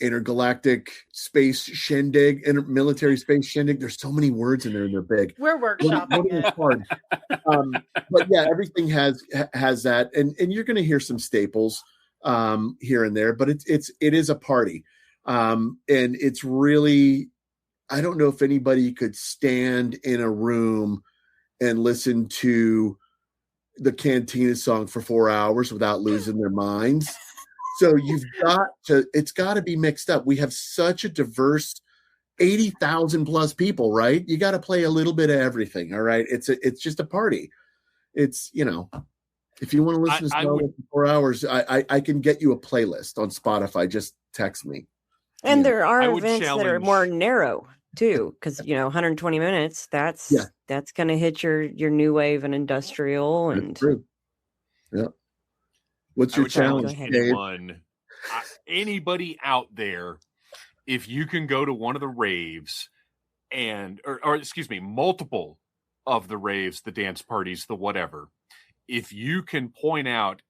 intergalactic space shindig, military space shindig. There's so many words in there and they're big. We're workshopping it. Hard. But yeah, everything has that, and you're going to hear some staples here and there, but it is a party, and it's really, I don't know if anybody could stand in a room and listen to the Cantina song for 4 hours without losing their minds. So it's got to be mixed up. We have such a diverse 80,000 plus people, right? You got to play a little bit of everything. All right. It's just a party. It's, if you want to listen to Star Wars for 4 hours, I can get you a playlist on Spotify. Just text me. And there are events that are more narrow too, because 120 minutes. That's going to hit your new wave and industrial, and true. Yeah. What's your challenge, Dave? Anybody out there, if you can go to one of the raves or excuse me, multiple of the raves, the dance parties, the whatever, if you can point out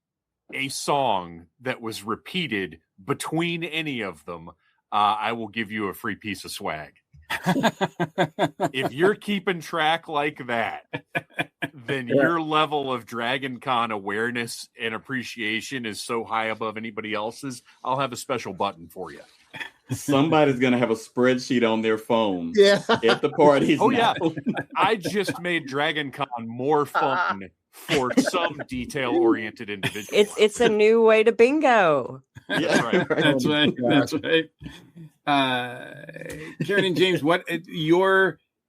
a song that was repeated between any of them, I will give you a free piece of swag. If you're keeping track like that, then your level of Dragon Con awareness and appreciation is so high above anybody else's. I'll have a special button for you. Somebody's going to have a spreadsheet on their phone at the parties. Oh, yeah. I just made Dragon Con more fun for some detail-oriented individual. It's a new way to bingo. Yeah, that's right. That's right. Karen and James, what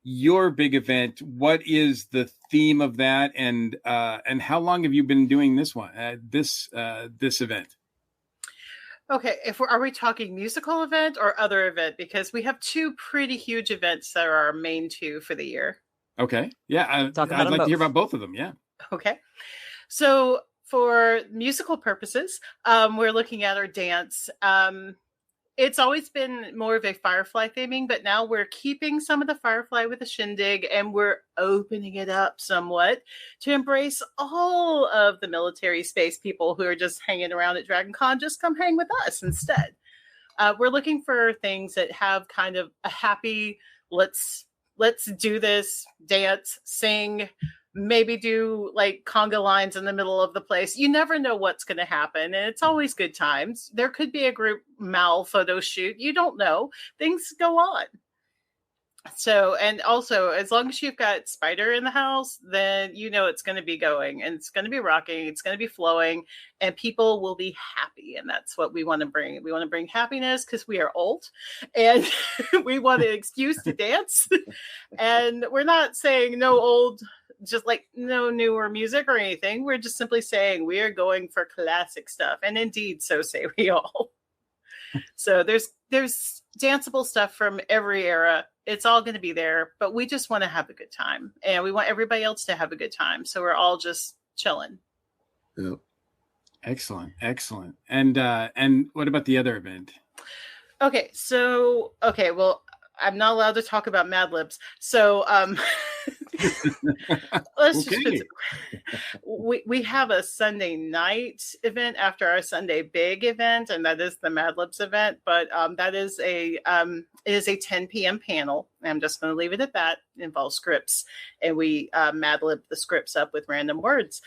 your big event? What is the theme of that, and how long have you been doing this one? This event? Okay, are we talking musical event or other event? Because we have two pretty huge events that are our main two for the year. Okay, yeah, I'd like to hear about both of them. Yeah. Okay, so for musical purposes, we're looking at our dance. It's always been more of a Firefly theming, but now we're keeping some of the Firefly with a shindig, and we're opening it up somewhat to embrace all of the military space people who are just hanging around at Dragon Con. Just come hang with us instead. We're looking for things that have kind of a happy, let's do this, dance, sing, maybe do like conga lines in the middle of the place. You never know what's going to happen, and it's always good times. There could be a group mal photo shoot. You don't know. Things go on. So, and also, as long as you've got Spider in the house, then you know it's going to be going, and it's going to be rocking, it's going to be flowing, and people will be happy. And that's what we want to bring. We want to bring happiness because we are old, and we want an excuse to dance. And we're not saying no old, just like no newer music or anything. We're just simply saying we are going for classic stuff. And indeed, so say we all. So there's danceable stuff from every era. It's all going to be there, but we just want to have a good time, and we want everybody else to have a good time. So we're all just chilling. Yep. Excellent. And what about the other event? Okay. Well, I'm not allowed to talk about Mad Libs. So, let's just we have a Sunday night event after our Sunday big event, and that is the Mad Libs event. But that is it is a 10 p.m. panel. I'm just going to leave it at that. It involves scripts, and we Mad Lib the scripts up with random words.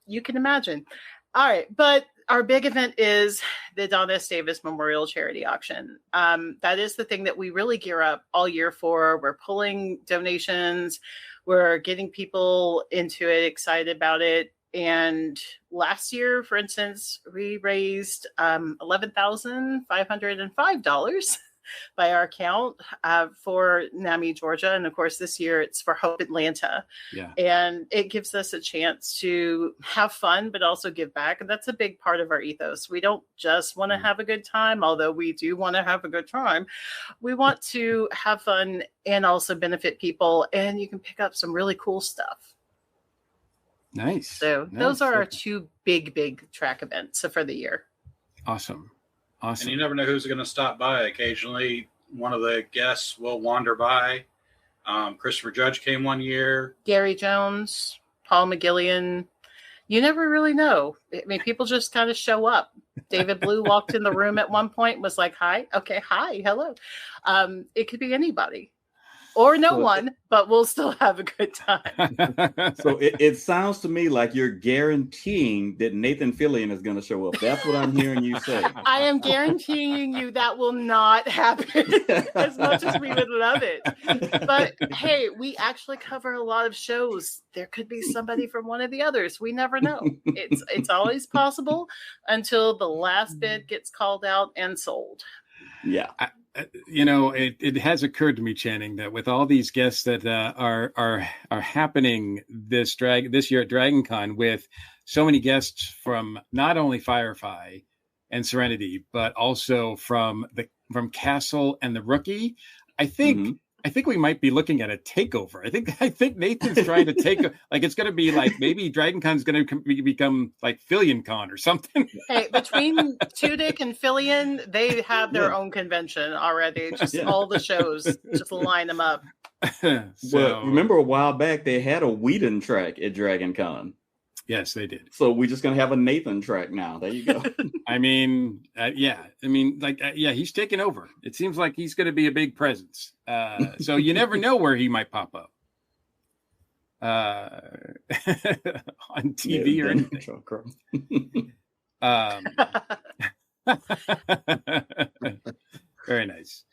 You can imagine. All right, but our big event is the Donna S. Davis Memorial Charity Auction. That is the thing that we really gear up all year for. We're pulling donations. We're getting people into it, excited about it. And last year, for instance, we raised $11,505 by our count for NAMI, Georgia. And of course, this year it's for Hope Atlanta. Yeah. And it gives us a chance to have fun, but also give back. And that's a big part of our ethos. We don't just want to have a good time, although we do want to have a good time. We want to have fun and also benefit people. And you can pick up some really cool stuff. Nice. So those are our two big track events for the year. Awesome. And you never know who's going to stop by. Occasionally, one of the guests will wander by. Christopher Judge came one year. Gary Jones, Paul McGillian. You never really know. I mean, people just kind of show up. David Blue walked in the room at one point and was like, hi. Okay, hi, hello. It could be anybody. Or no one, but we'll still have a good time. So it sounds to me like you're guaranteeing that Nathan Fillion is going to show up. That's what I'm hearing you say. I am guaranteeing you that will not happen as much as we would love it. But hey, we actually cover a lot of shows. There could be somebody from one of the others. We never know. It's always possible until the last bid gets called out and sold. Yeah. It has occurred to me, Channing, that with all these guests that are happening this year at Dragon Con, with so many guests from not only Firefly and Serenity, but also from Castle and the Rookie, I think I think we might be looking at a takeover. I think Nathan's trying to take like it's going to be like maybe Dragon Con's going to become like Fillion Con or something. Hey, between Tudyk and Fillion, they have their own convention already. Just all the shows, just line them up. Well, remember a while back they had a Whedon track at Dragon Con. Yes, they did. So we're just going to have a Nathan track now. There you go. I mean, he's taking over. It seems like he's going to be a big presence. So you never know where he might pop up on TV or anything. Very nice.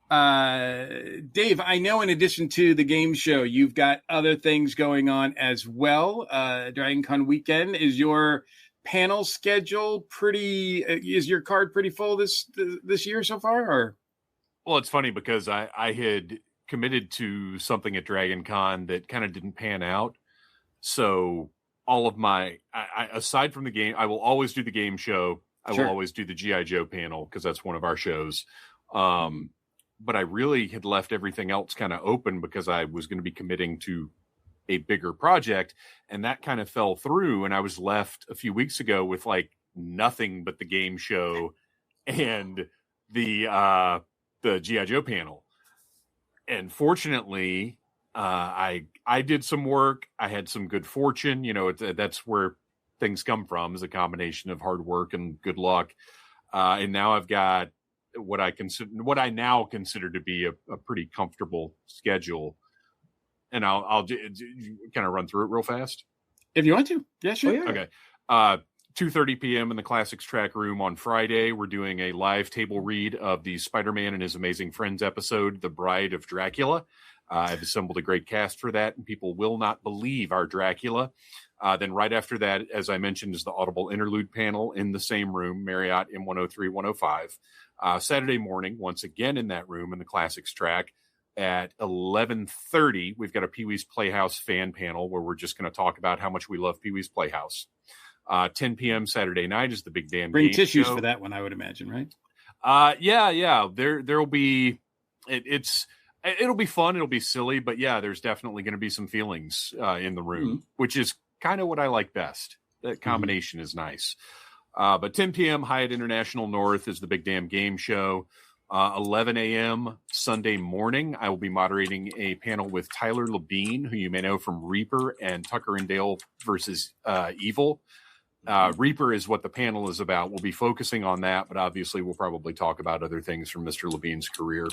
Dave, I know in addition to the game show, you've got other things going on as well. Dragon Con weekend, is your panel schedule is your card pretty full this year so far? Or? Well, it's funny because I had committed to something at Dragon Con that kind of didn't pan out. So all of my, aside from the game, I will always do the game show. I will always do the G.I. Joe panel because that's one of our shows. But I really had left everything else kind of open because I was going to be committing to a bigger project, and that kind of fell through. And I was left a few weeks ago with like nothing but the game show and the G.I. Joe panel. And fortunately, I did some work. I had some good fortune. You know, that's where things come from, is a combination of hard work and good luck. And now I've got what I now consider to be a pretty comfortable schedule, and I'll kind of run through it real fast if you want to. Yeah, sure. Oh, yeah. Okay. 2:30 p.m. in the Classics Track Room on Friday. We're doing a live table read of the Spider-Man and His Amazing Friends episode, The Bride of Dracula. I've assembled a great cast for that, and people will not believe our Dracula. Then right after that, as I mentioned, is the Audible Interlude panel in the same room, Marriott M103 105. Saturday morning, once again in that room in the Classics Track at 11:30, we've got a Pee-wee's Playhouse fan panel where we're just going to talk about how much we love Pee-wee's Playhouse. 10 p.m. Saturday night is the Big Damn Bring Game tissues Show. for that one, I would imagine, right? Yeah. There'll be it'll be fun. It'll be silly, but yeah, there's definitely going to be some feelings in the room, which is kind of what I like best. That combination is nice. But 10 p.m. Hyatt International North is the Big Damn Game Show. 11 a.m. Sunday morning, I will be moderating a panel with Tyler Labine, who you may know from Reaper and Tucker and Dale versus Evil. Reaper is what the panel is about. We'll be focusing on that, but obviously we'll probably talk about other things from Mr. Labine's career.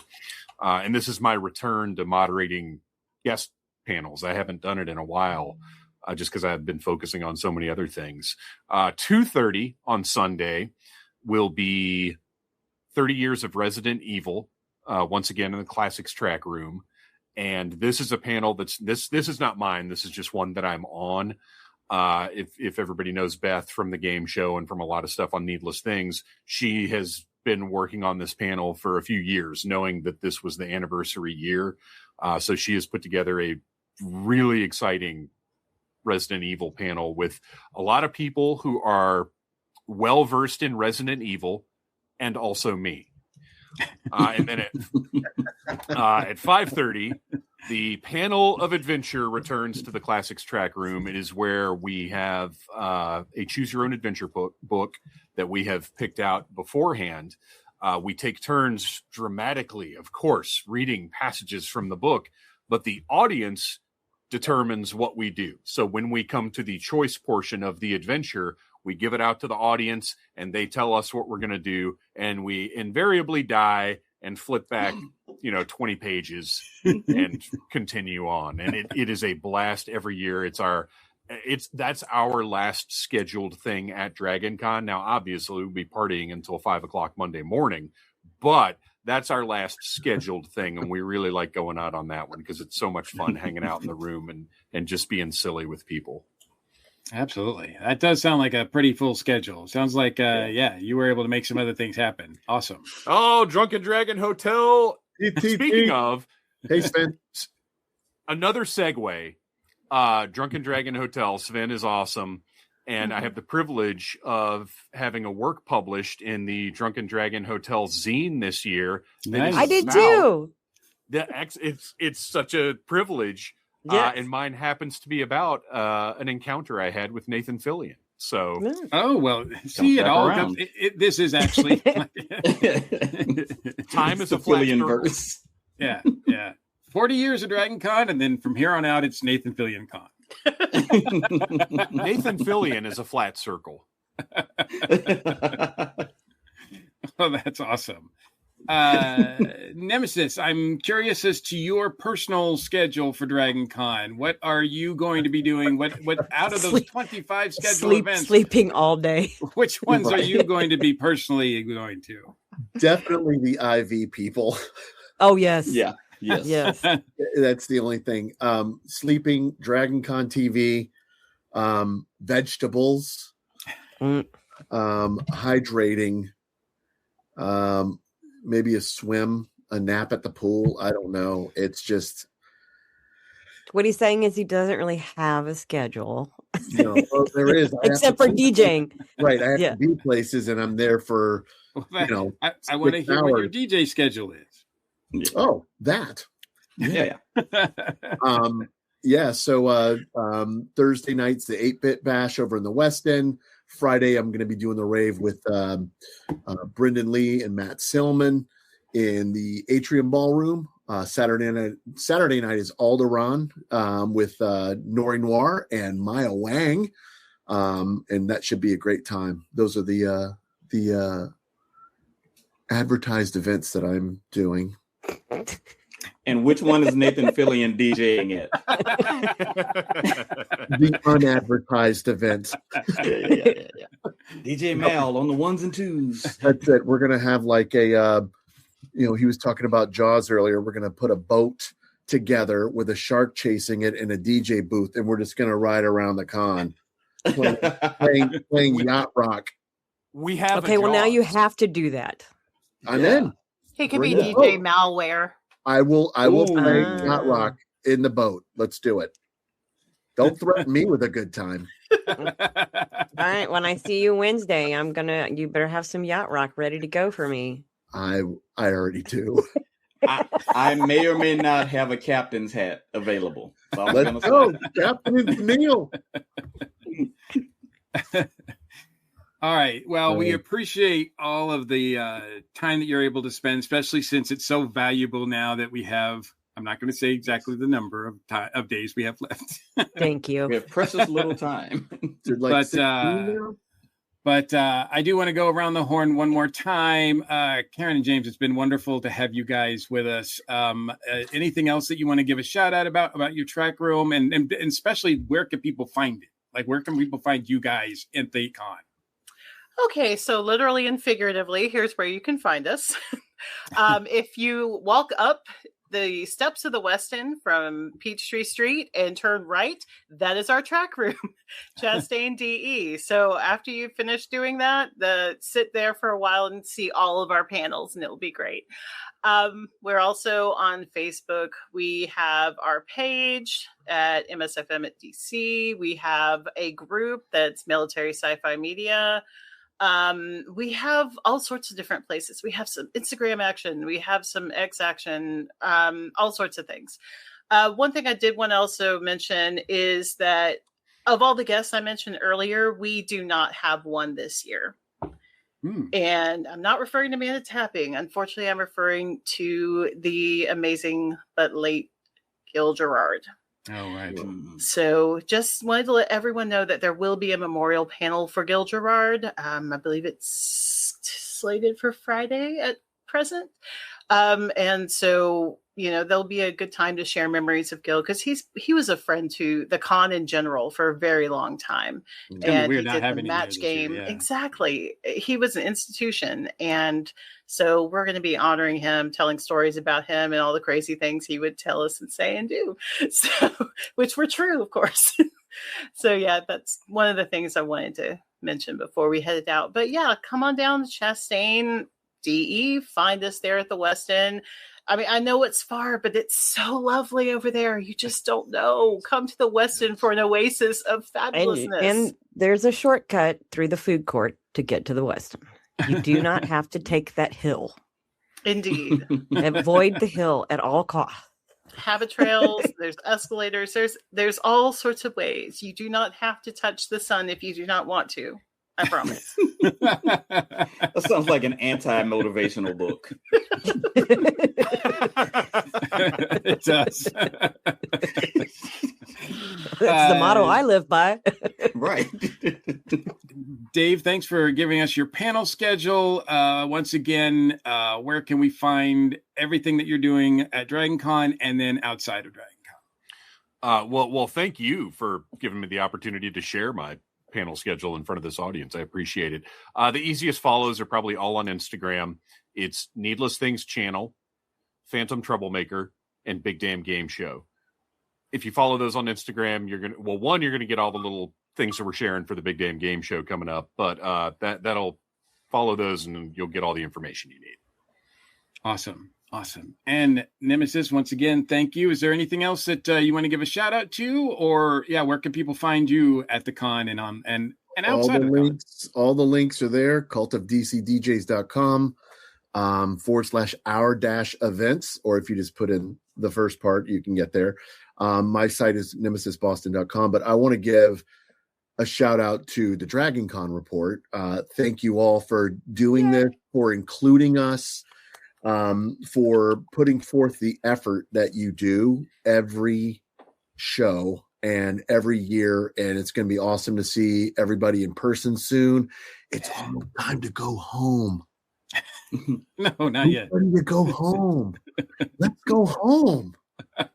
And this is my return to moderating guest panels. I haven't done it in a while. Just because I've been focusing on so many other things. 2:30 on Sunday will be 30 Years of Resident Evil, once again in the Classics Track Room. And this is a panel this is not mine. This is just one that I'm on. If everybody knows Beth from the game show and from a lot of stuff on Needless Things, she has been working on this panel for a few years, knowing that this was the anniversary year. So she has put together a really exciting Resident Evil panel with a lot of people who are well versed in Resident Evil and also me. And then at 5:30, the panel of adventure returns to the Classics Track Room. It is where we have a choose your own adventure book that we have picked out beforehand. We take turns dramatically, of course, reading passages from the book, but the audience determines what we do. So when we come to the choice portion of the adventure, we give it out to the audience and they tell us what we're going to do. And we invariably die and flip back, 20 pages and continue on. And it is a blast every year. That's our last scheduled thing at Dragon Con. Now, obviously we'll be partying until 5:00 Monday morning, but that's our last scheduled thing. And we really like going out on that one because it's so much fun hanging out in the room and just being silly with people. Absolutely. That does sound like a pretty full schedule. Sounds like, you were able to make some other things happen. Awesome. Oh, Drunken Dragon Hotel. Speaking of, hey, Sven. Another segue. Drunken Dragon Hotel. Sven is awesome. And I have the privilege of having a work published in the Drunken Dragon Hotel zine this year. Nice. I did too. It's such a privilege. Yes. And mine happens to be about an encounter I had with Nathan Fillion. So, oh well, see, it all comes. This is actually time is a flat verse. Yeah. 40 years of Dragon Con, and then from here on out, it's Nathan Fillion Con. Nathan Fillion is a flat circle. Oh, that's awesome. Nemesis, I'm curious as to your personal schedule for Dragon Con. What are you going to be doing? What out of those 25 scheduled events? Sleeping all day. Which ones are you going to be personally going to? Definitely the IV people. Oh, yes. Yeah. Yes. That's the only thing. Sleeping, Dragon Con TV, vegetables, hydrating, maybe a swim, a nap at the pool. I don't know. It's just. What he's saying is he doesn't really have a schedule. No, well, there is. Except for DJing. Right. I have to be places and I'm there for, I want to hear what your DJ schedule is. Yeah. Oh, that. Yeah. So Thursday night's the 8-Bit Bash over in the West End. Friday, I'm going to be doing the rave with Brendan Lee and Matt Silman in the Atrium Ballroom. Saturday night is Alderaan with Nori Noir and Maya Wang, and that should be a great time. Those are the advertised events that I'm doing. And which one is Nathan Fillion DJing at? The unadvertised event. Yeah. DJ Mal on the ones and twos. That's it. We're gonna have like a, he was talking about Jaws earlier. We're gonna put a boat together with a shark chasing it in a DJ booth, and we're just gonna ride around the con playing yacht rock. We have well, now you have to do that. I'm in. He could be DJ Malware. I will play yacht rock in the boat. Let's do it. Don't threaten me with a good time. All right. When I see you Wednesday, you better have some yacht rock ready to go for me. I already do. I may or may not have a captain's hat available. So let's go. Captain Neil. All right. Well, we appreciate all of the time that you're able to spend, especially since it's so valuable now that we have. I'm not going to say exactly the number of days we have left. Thank you. We have precious little time. But I do want to go around the horn one more time. Karen and James, it's been wonderful to have you guys with us. Anything else that you want to give a shout out about your track room, and especially where can people find it? Like, where can people find you guys at the con? Okay, so literally and figuratively, here's where you can find us. If you walk up the steps of the West End from Peachtree Street and turn right, that is our track room, Chastain DE. So after you finish doing that, sit there for a while and see all of our panels, and it'll be great. We're also on Facebook. We have our page at MSFM at DC. We have a group that's Military Sci-Fi Media. We have all sorts of different places. We have some Instagram action. We have some X action, all sorts of things. One thing I did want to also mention is that of all the guests I mentioned earlier, we do not have one this year. And I'm not referring to Amanda Tapping. Unfortunately, I'm referring to the amazing but late Gil Gerard. Oh, right. So just wanted to let everyone know that there will be a memorial panel for Gil Gerard. I believe it's slated for Friday at present. And so, there'll be a good time to share memories of Gil, because he was a friend to the con in general for a very long time. And he did the match game. Exactly. He was an institution. And so we're going to be honoring him, telling stories about him and all the crazy things he would tell us and say and do. So, which were true, of course. So yeah, that's one of the things I wanted to mention before we headed out. But yeah, come on down to Chastain DE, find us there at the West End. I mean, I know it's far, but it's so lovely over there. You just don't know. Come to the West End for an oasis of fabulousness. And there's a shortcut through the food court to get to the West End. You do not have to take that hill. Indeed. Avoid the hill at all costs. Habit trails, there's escalators, there's all sorts of ways. You do not have to touch the sun if you do not want to. I promise. That sounds like an anti-motivational book. It does. That's the motto I live by. Right. Dave, thanks for giving us your panel schedule. Once again, where can we find everything that you're doing at DragonCon and then outside of DragonCon? Well, thank you for giving me the opportunity to share my panel schedule in front of this audience. I appreciate it. The easiest follows are probably all on Instagram. It's Needless Things Channel, Phantom Troublemaker, and Big Damn Game Show. If you follow those on Instagram, you're gonna get all the little things that we're sharing for the Big Damn Game Show coming up. But that'll follow those, and you'll get all the information you need. Awesome. And Nemesis, once again, thank you. Is there anything else that you want to give a shout out to, or where can people find you at the con and outside of the con? All the links are there. cultofdcdjs.com /our-events, or if you just put in the first part, you can get there. My site is nemesisboston.com, but I want to give a shout out to the DragonCon report. Thank you all for doing this, for including us, for putting forth the effort that you do every show and every year. And it's going to be awesome to see everybody in person soon. It's almost time to go home. No, not yet. Ready to go home. Let's go home.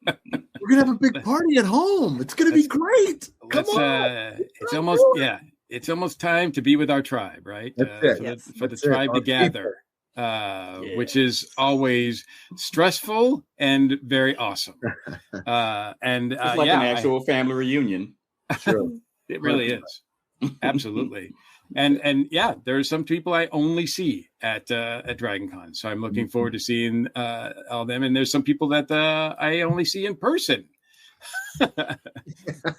We're gonna have a big party at home. It's gonna be great. Come on. It's almost time to be with our tribe, right? For the tribe to gather, which is always stressful and very awesome. It's like an actual family reunion. Sure. It really is. Absolutely. And there are some people I only see at DragonCon, so I'm looking forward to seeing all them. And there's some people that I only see in person,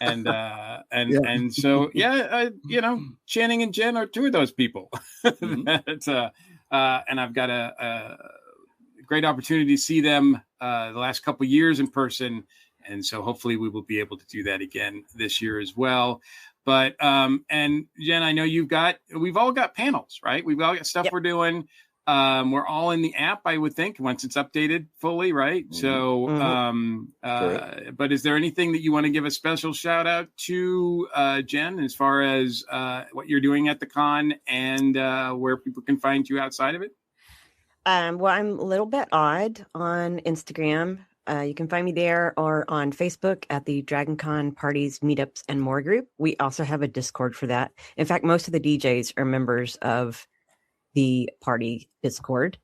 and so Channing and Jen are two of those people. And I've got a great opportunity to see them the last couple of years in person, and so hopefully we will be able to do that again this year as well. But and Jen, I know we've all got panels, right? We've all got stuff we're doing. We're all in the app, I would think, once it's updated fully, right? So, but is there anything that you want to give a special shout out to, Jen, as far as what you're doing at the con and where people can find you outside of it? Well, I'm a little bit odd on Instagram. You can find me there or on Facebook at the DragonCon Parties, Meetups, and More group. We also have a Discord for that. In fact, most of the DJs are members of the party Discord.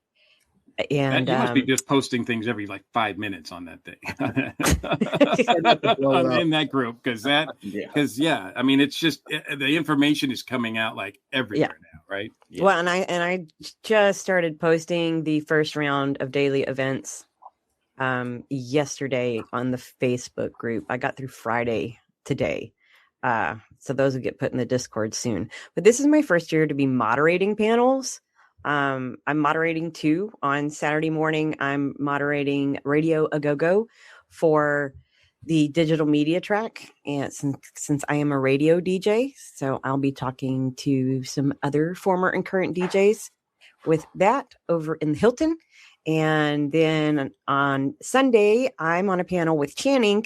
And you must be just posting things every 5 minutes on that thing in that group, because I mean, it's just the information is coming out everywhere now, right? Yeah. Well, and I just started posting the first round of daily events yesterday on the Facebook group. I got through Friday today. So those will get put in the Discord soon. But this is my first year to be moderating panels. I'm moderating 2 on Saturday morning. I'm moderating Radio A Go-Go for the digital media track. And since I am a radio DJ, so I'll be talking to some other former and current DJs with that over in the Hilton. And then on Sunday, I'm on a panel with Channing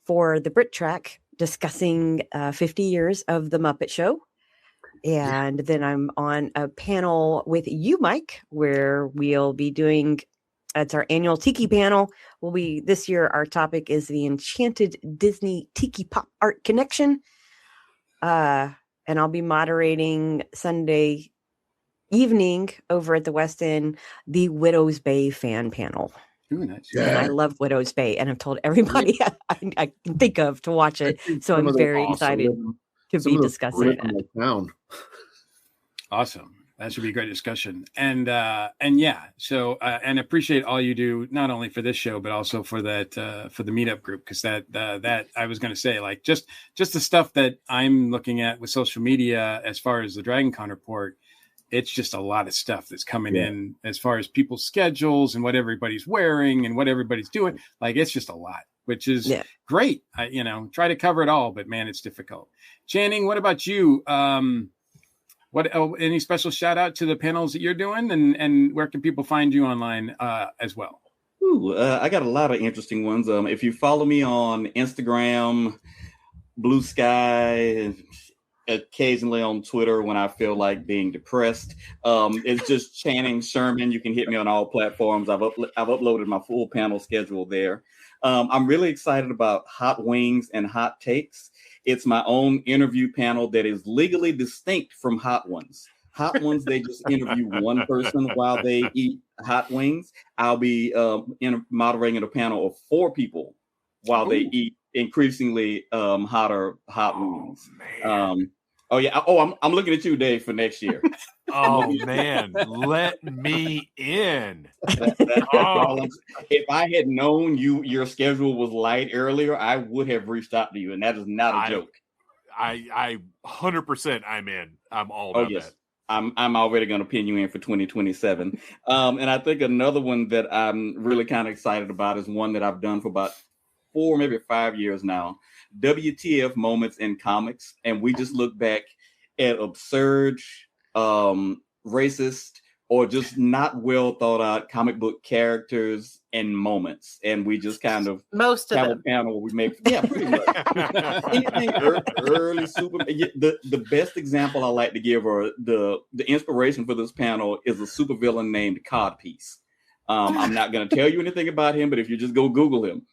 for the Brit track discussing 50 years of the Muppet Show. And then I'm on a panel with you, Mike, where we'll be doing, it's our annual Tiki panel. This year, our topic is the Enchanted Disney Tiki Pop Art Connection. And I'll be moderating Sunday evening over at the West End, the Widow's Bay fan panel. Ooh, nice. And I love Widow's Bay, and I've told everybody I can think of to watch it. So I'm very excited to be discussing that. Awesome. That should be a great discussion. And so and appreciate all you do, not only for this show, but also for that, for the meetup group. Cause that I was going to say, just the stuff that I'm looking at with social media, as far as the DragonCon report, it's just a lot of stuff that's coming in as far as people's schedules and what everybody's wearing and what everybody's doing. Like, it's just a lot, which is great. I, try to cover it all, but man, it's difficult. Channing, what about you? Any special shout out to the panels that you're doing, and where can people find you online as well? I got a lot of interesting ones. If you follow me on Instagram, Blue Sky, occasionally on Twitter when I feel like being depressed, it's just Channing Sherman. You can hit me on all platforms. I've uploaded my full panel schedule there. I'm really excited about Hot Wings and Hot Takes. It's my own interview panel that is legally distinct from Hot Ones. Hot Ones, they just interview one person while they eat hot wings. I'll be moderating a panel of 4 people while they eat increasingly hot wings. I'm looking at you, Dave, for next year. Oh man, let me in. If I had known your schedule was light earlier, I would have reached out to you, and that is not a joke. I 100% I'm in. I'm all about that. I'm already going to pin you in for 2027. And I think another one that I'm really kind of excited about is one that I've done for about 4, maybe 5 years now. WTF moments in comics, and we just look back at absurd, racist, or just not well thought out comic book characters and moments, and we just kind of have a panel where we make pretty much anything early super. The best example I like to give, or the inspiration for this panel, is a supervillain named Codpiece. I'm not going to tell you anything about him, but if you just go Google him,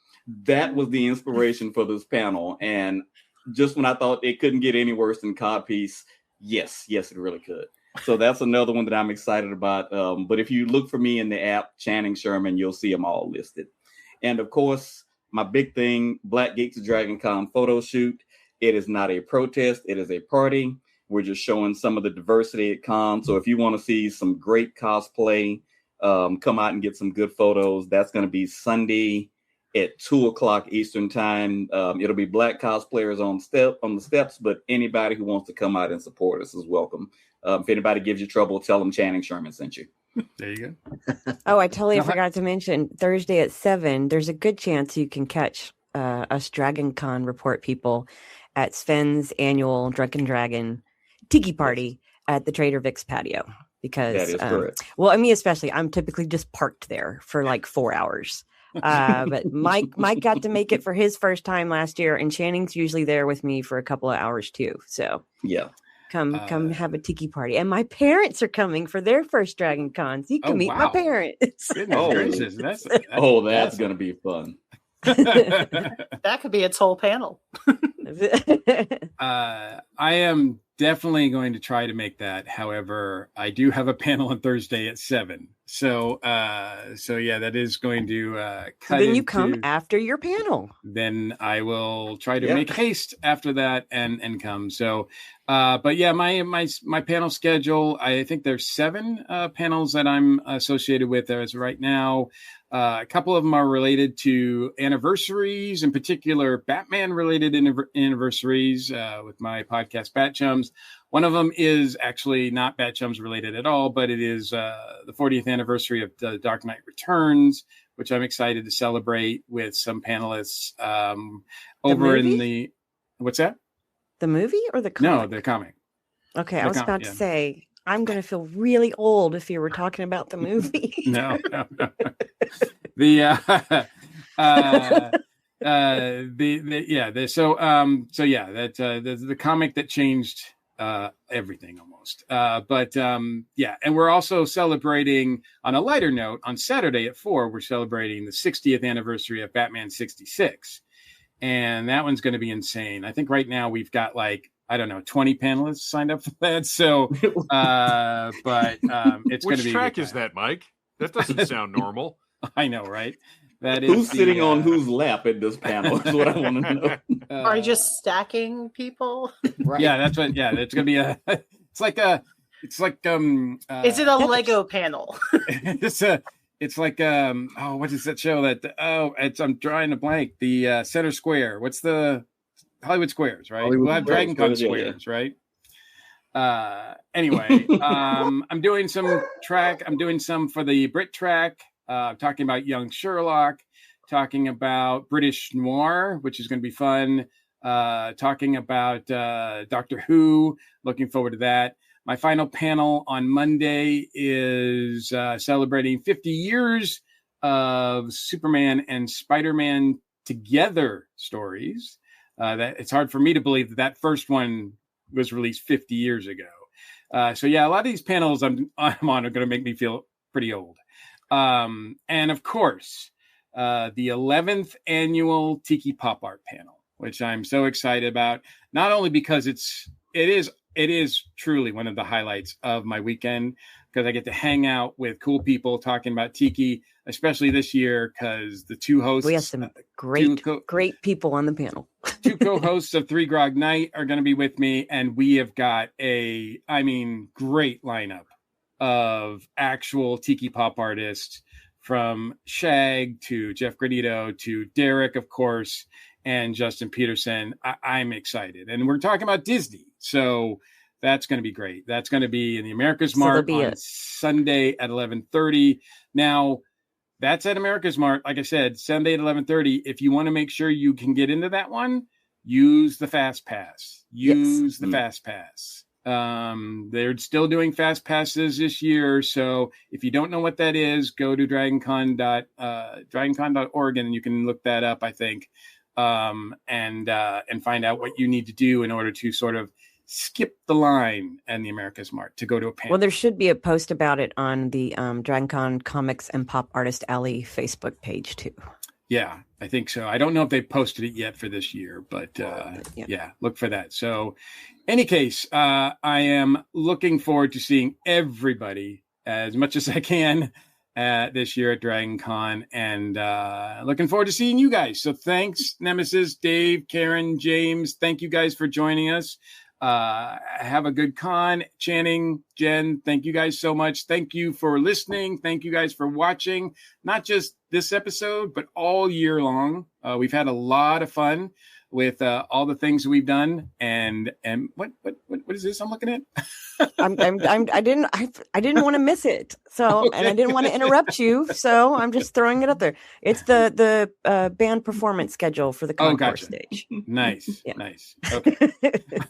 that was the inspiration for this panel. And just when I thought it couldn't get any worse than Codpiece, yes, it really could. So that's another one that I'm excited about. But if you look for me in the app, Channing Sherman, you'll see them all listed. And of course, my big thing, Black Geeks of Dragon Con photo shoot. It is not a protest. It is a party. We're just showing some of the diversity at con. So if you want to see some great cosplay, come out and get some good photos. That's going to be Sunday at 2:00 Eastern time. It'll be Black cosplayers on the steps, but anybody who wants to come out and support us is welcome. If anybody gives you trouble, tell them Channing Sherman sent you. There you go. Oh, I totally forgot to mention Thursday at 7. There's a good chance you can catch us Dragon Con report people at Sven's annual Drunken Dragon Tiki Party at the Trader Vic's patio. Because, that is correct. Well, me especially, I'm typically just parked there for like 4 hours. But Mike got to make it for his first time last year, and Channing's usually there with me for a couple of hours too. So yeah. Come have a tiki party. And my parents are coming for their first Dragon Con. So you can meet my parents. That's going to be fun. That could be its whole panel. I am definitely going to try to make that. However, I do have a panel on Thursday at 7. So yeah, that is going to cut. Then you come after your panel. Then I will try to make haste after that and come. So, but yeah, my panel schedule. I think there's 7 panels that I'm associated with as right now. A couple of them are related to anniversaries, in particular Batman-related anniversaries with my podcast, Bat Chums. One of them is actually not Bat Chums related at all, but it is the 40th anniversary of The Dark Knight Returns, which I'm excited to celebrate with some panelists over in the... What's that? The movie or the comic? No, the comic. Okay, I was about to say... I'm going to feel really old if you were talking about the movie. No. The comic that changed everything almost. And we're also celebrating, on a lighter note, on Saturday at 4, we're celebrating the 60th anniversary of Batman 66. And that one's going to be insane. I think right now we've got 20 panelists signed up for that. So, it's going to be. Which track is that, Mike? That doesn't sound normal. I know, right? Who's sitting on whose lap at this panel is what I want to know. Are you just stacking people? Right. Yeah, that's what. Yeah, it's going to be Is it a Lego panel? It's like what is that show that? I'm drawing a blank. The Center Square. What's the Hollywood Squares, right? We'll have Dragon Con Squares, right? Anyway, I'm doing some track. I'm doing some for the Brit track, talking about young Sherlock, talking about British noir, which is going to be fun, talking about Doctor Who. Looking forward to that. My final panel on Monday is celebrating 50 years of Superman and Spider-Man together stories. That it's hard for me to believe that first one was released 50 years ago. So yeah, a lot of these panels I'm on are going to make me feel pretty old. And of course, the 11th annual Tiki Pop Art panel, which I'm so excited about, not only because it is truly one of the highlights of my weekend, because I get to hang out with cool people talking about Tiki, especially this year, because the two hosts... We have some great people on the panel. Two co-hosts of Three Grog Night are going to be with me, and we have got great lineup of actual Tiki Pop artists, from Shag to Jeff Granito to Derek, of course, and Justin Peterson. I'm excited. And we're talking about Disney, so that's going to be great. That's going to be in the America's Mart on Sunday at 11:30. Now, that's at America's Mart. Like I said, Sunday at 11:30. If you want to make sure you can get into that one, use the Fast Pass. Use the Fast Pass. They're still doing Fast Passes this year. So if you don't know what that is, go to dragoncon.org and you can look that up, I think, and find out what you need to do in order to sort of skip the line and the America's Mart to go to a panel. Well, there should be a post about it on the DragonCon Comics and Pop Artist Alley Facebook page too. Yeah, I think so. I don't know if they posted it yet for this year, but yeah, look for that. So any case, I am looking forward to seeing everybody as much as I can this year at DragonCon, and looking forward to seeing you guys. So thanks, Nemesis, Dave, Karen, James. Thank you guys for joining us. Have a good con. Channing, Jen, thank you guys so much. Thank you for listening. Thank you guys for watching, not just this episode, but all year long. We've had a lot of fun with all the things that we've done. And what is this I'm looking at? I didn't want to miss it. So, okay. And I didn't want to interrupt you. So I'm just throwing it up there. It's the band performance schedule for the concourse stage. Nice. Nice. Okay.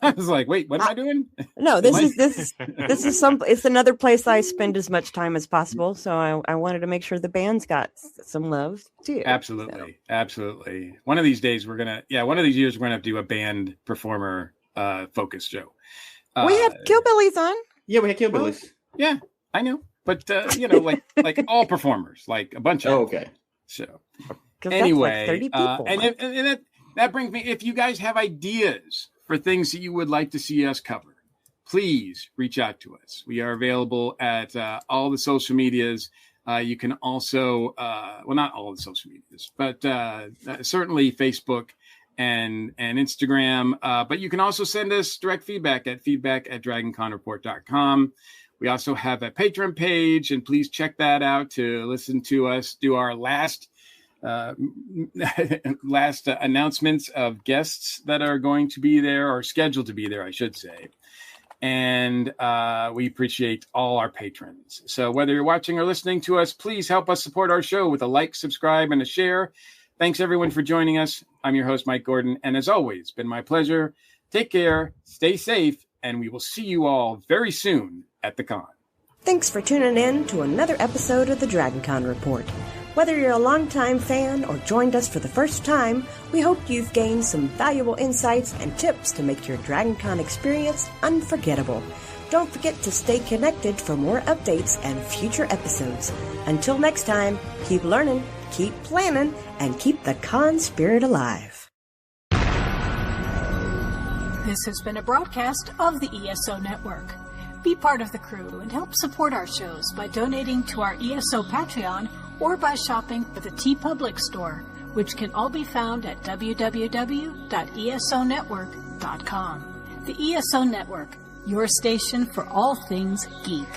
I was like, wait, what am I doing? No, this is it's another place I spend as much time as possible. So I wanted to make sure the band's got some love too. Absolutely. Absolutely. One of these days one of these years we're gonna have to do a band performer focus show. We had Killbillies on. Yeah, we had Killbillies. Yeah, I know. But like all performers, like a bunch of okay. So like anyway, 30 people. And that brings me, if you guys have ideas for things that you would like to see us cover, please reach out to us. We are available at all the social medias. You can also, not all the social medias, but certainly Facebook and Instagram. But you can also send us direct feedback at dragonconreport.com. We also have a Patreon page, and please check that out to listen to us do our last announcements of guests that are going to be there, or scheduled to be there, I should say. And we appreciate all our patrons. So whether you're watching or listening to us, please help us support our show with a like, subscribe, and a share. Thanks, everyone, for joining us. I'm your host, Mike Gordon, and as always, been my pleasure. Take care, stay safe, and we will see you all very soon at the con. Thanks for tuning in to another episode of the DragonCon Report. Whether you're a longtime fan or joined us for the first time, we hope you've gained some valuable insights and tips to make your DragonCon experience unforgettable. Don't forget to stay connected for more updates and future episodes. Until next time, keep learning, keep planning, and keep the con spirit alive. This has been a broadcast of the ESO Network. Be part of the crew and help support our shows by donating to our ESO Patreon or by shopping at the TeePublic store, which can all be found at www.esonetwork.com. The ESO Network, your station for all things geek.